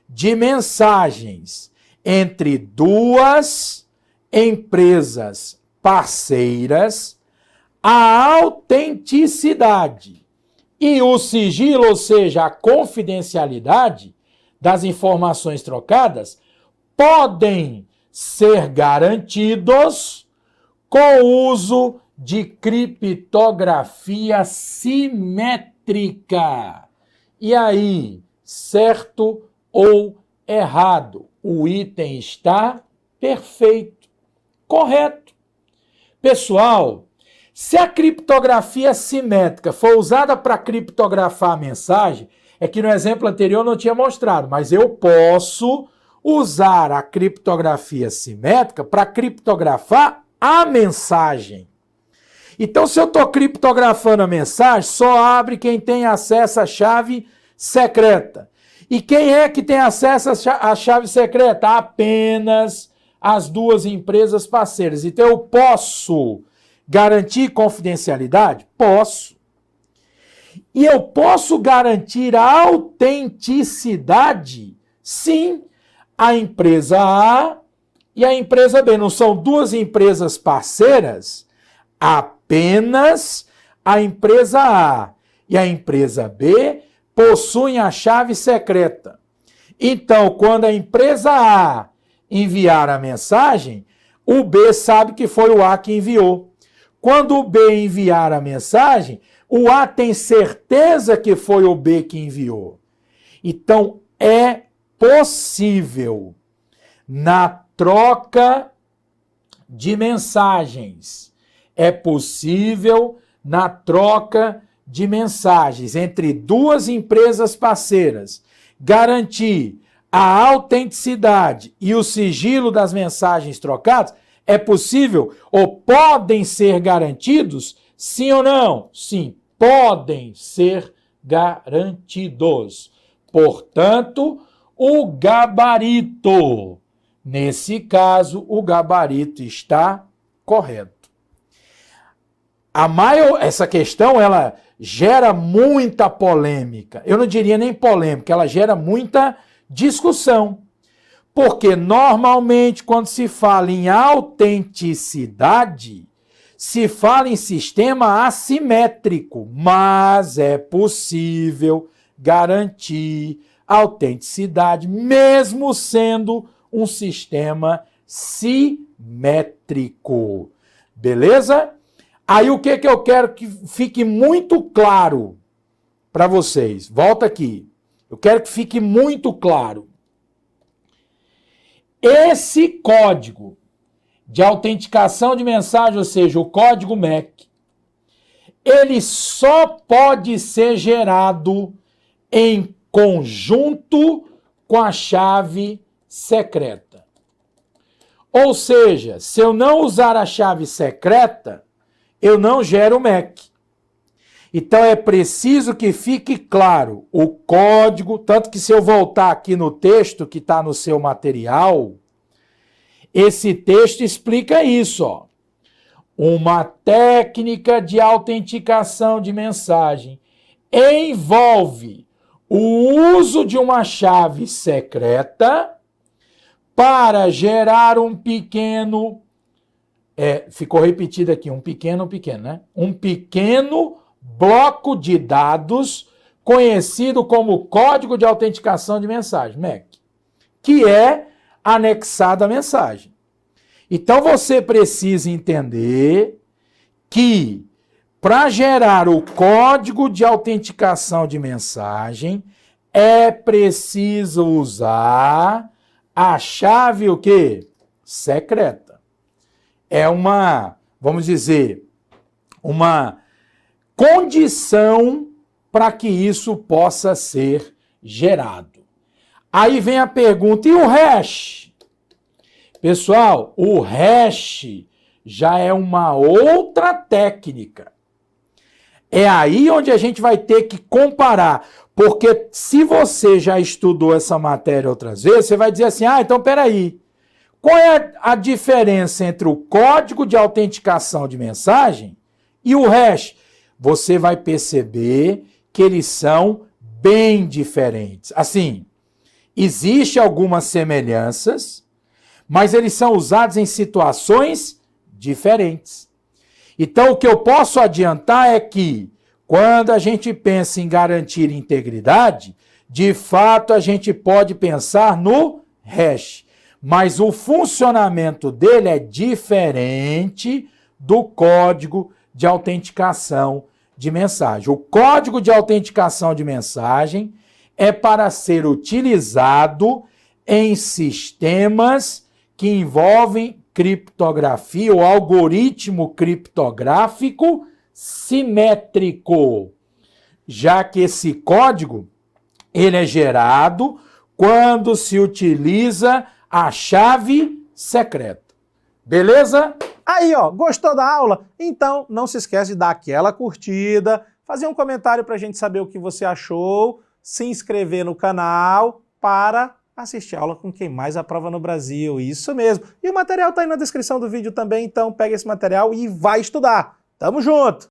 de mensagens entre duas empresas parceiras, a autenticidade e o sigilo, ou seja, a confidencialidade das informações trocadas, podem ser garantidos com o uso de criptografia simétrica. E aí, certo ou errado? O item está perfeito, correto. Pessoal, se a criptografia simétrica for usada para criptografar a mensagem, é que no exemplo anterior eu não tinha mostrado, mas eu posso usar a criptografia simétrica para criptografar a mensagem. Então, se eu estou criptografando a mensagem, só abre quem tem acesso à chave secreta. E quem é que tem acesso à chave secreta? Apenas as duas empresas parceiras. Então, eu posso garantir confidencialidade? Posso. E eu posso garantir a autenticidade? Sim. A empresa A e a empresa B. Não são duas empresas parceiras? Apenas a empresa A e a empresa B possuem a chave secreta. Então, quando a empresa A enviar a mensagem, o B sabe que foi o A que enviou. Quando o B enviar a mensagem, o A tem certeza que foi o B que enviou. Então, é possível, na troca de mensagens, entre duas empresas parceiras, garantir a autenticidade e o sigilo das mensagens trocadas, é possível ou podem ser garantidos? Sim ou não? Sim, podem ser garantidos. Portanto, o gabarito. Nesse caso, o gabarito está correto. Essa questão, ela gera muita polêmica. Eu não diria nem polêmica, ela gera muita discussão. Porque, normalmente, quando se fala em autenticidade, se fala em sistema assimétrico, mas é possível garantir autenticidade, mesmo sendo um sistema simétrico. Beleza? Aí o que eu quero que fique muito claro para vocês? Volta aqui. Eu quero que fique muito claro. Esse código de autenticação de mensagem, ou seja, o código MAC, ele só pode ser gerado em conjunto com a chave secreta. Ou seja, se eu não usar a chave secreta, eu não gero o MAC. Então é preciso que fique claro o código, tanto que se eu voltar aqui no texto que está no seu material, esse texto explica isso, ó. Uma técnica de autenticação de mensagem envolve o uso de uma chave secreta para gerar um pequeno, ficou repetido aqui, um pequeno, né? Um pequeno bloco de dados conhecido como Código de Autenticação de Mensagem, MAC, que é anexado à mensagem. Então você precisa entender que para gerar o código de autenticação de mensagem é preciso usar a chave o quê? Secreta. É uma, vamos dizer, uma condição para que isso possa ser gerado. Aí vem a pergunta, e o hash? Pessoal, o hash já é uma outra técnica. É aí onde a gente vai ter que comparar, porque se você já estudou essa matéria outras vezes, você vai dizer assim, então peraí, qual é a diferença entre o código de autenticação de mensagem e o hash? Você vai perceber que eles são bem diferentes. Assim, existem algumas semelhanças, mas eles são usados em situações diferentes. Então, o que eu posso adiantar é que, quando a gente pensa em garantir integridade, de fato a gente pode pensar no hash, mas o funcionamento dele é diferente do código de autenticação de mensagem. O código de autenticação de mensagem é para ser utilizado em sistemas que envolvem criptografia ou algoritmo criptográfico simétrico, já que esse código ele é gerado quando se utiliza a chave secreta. Beleza? Aí, ó, gostou da aula? Então não se esquece de dar aquela curtida, fazer um comentário para a gente saber o que você achou, se inscrever no canal para assistir a aula com quem mais aprova no Brasil. Isso mesmo. E o material tá aí na descrição do vídeo também, então pega esse material e vai estudar. Tamo junto!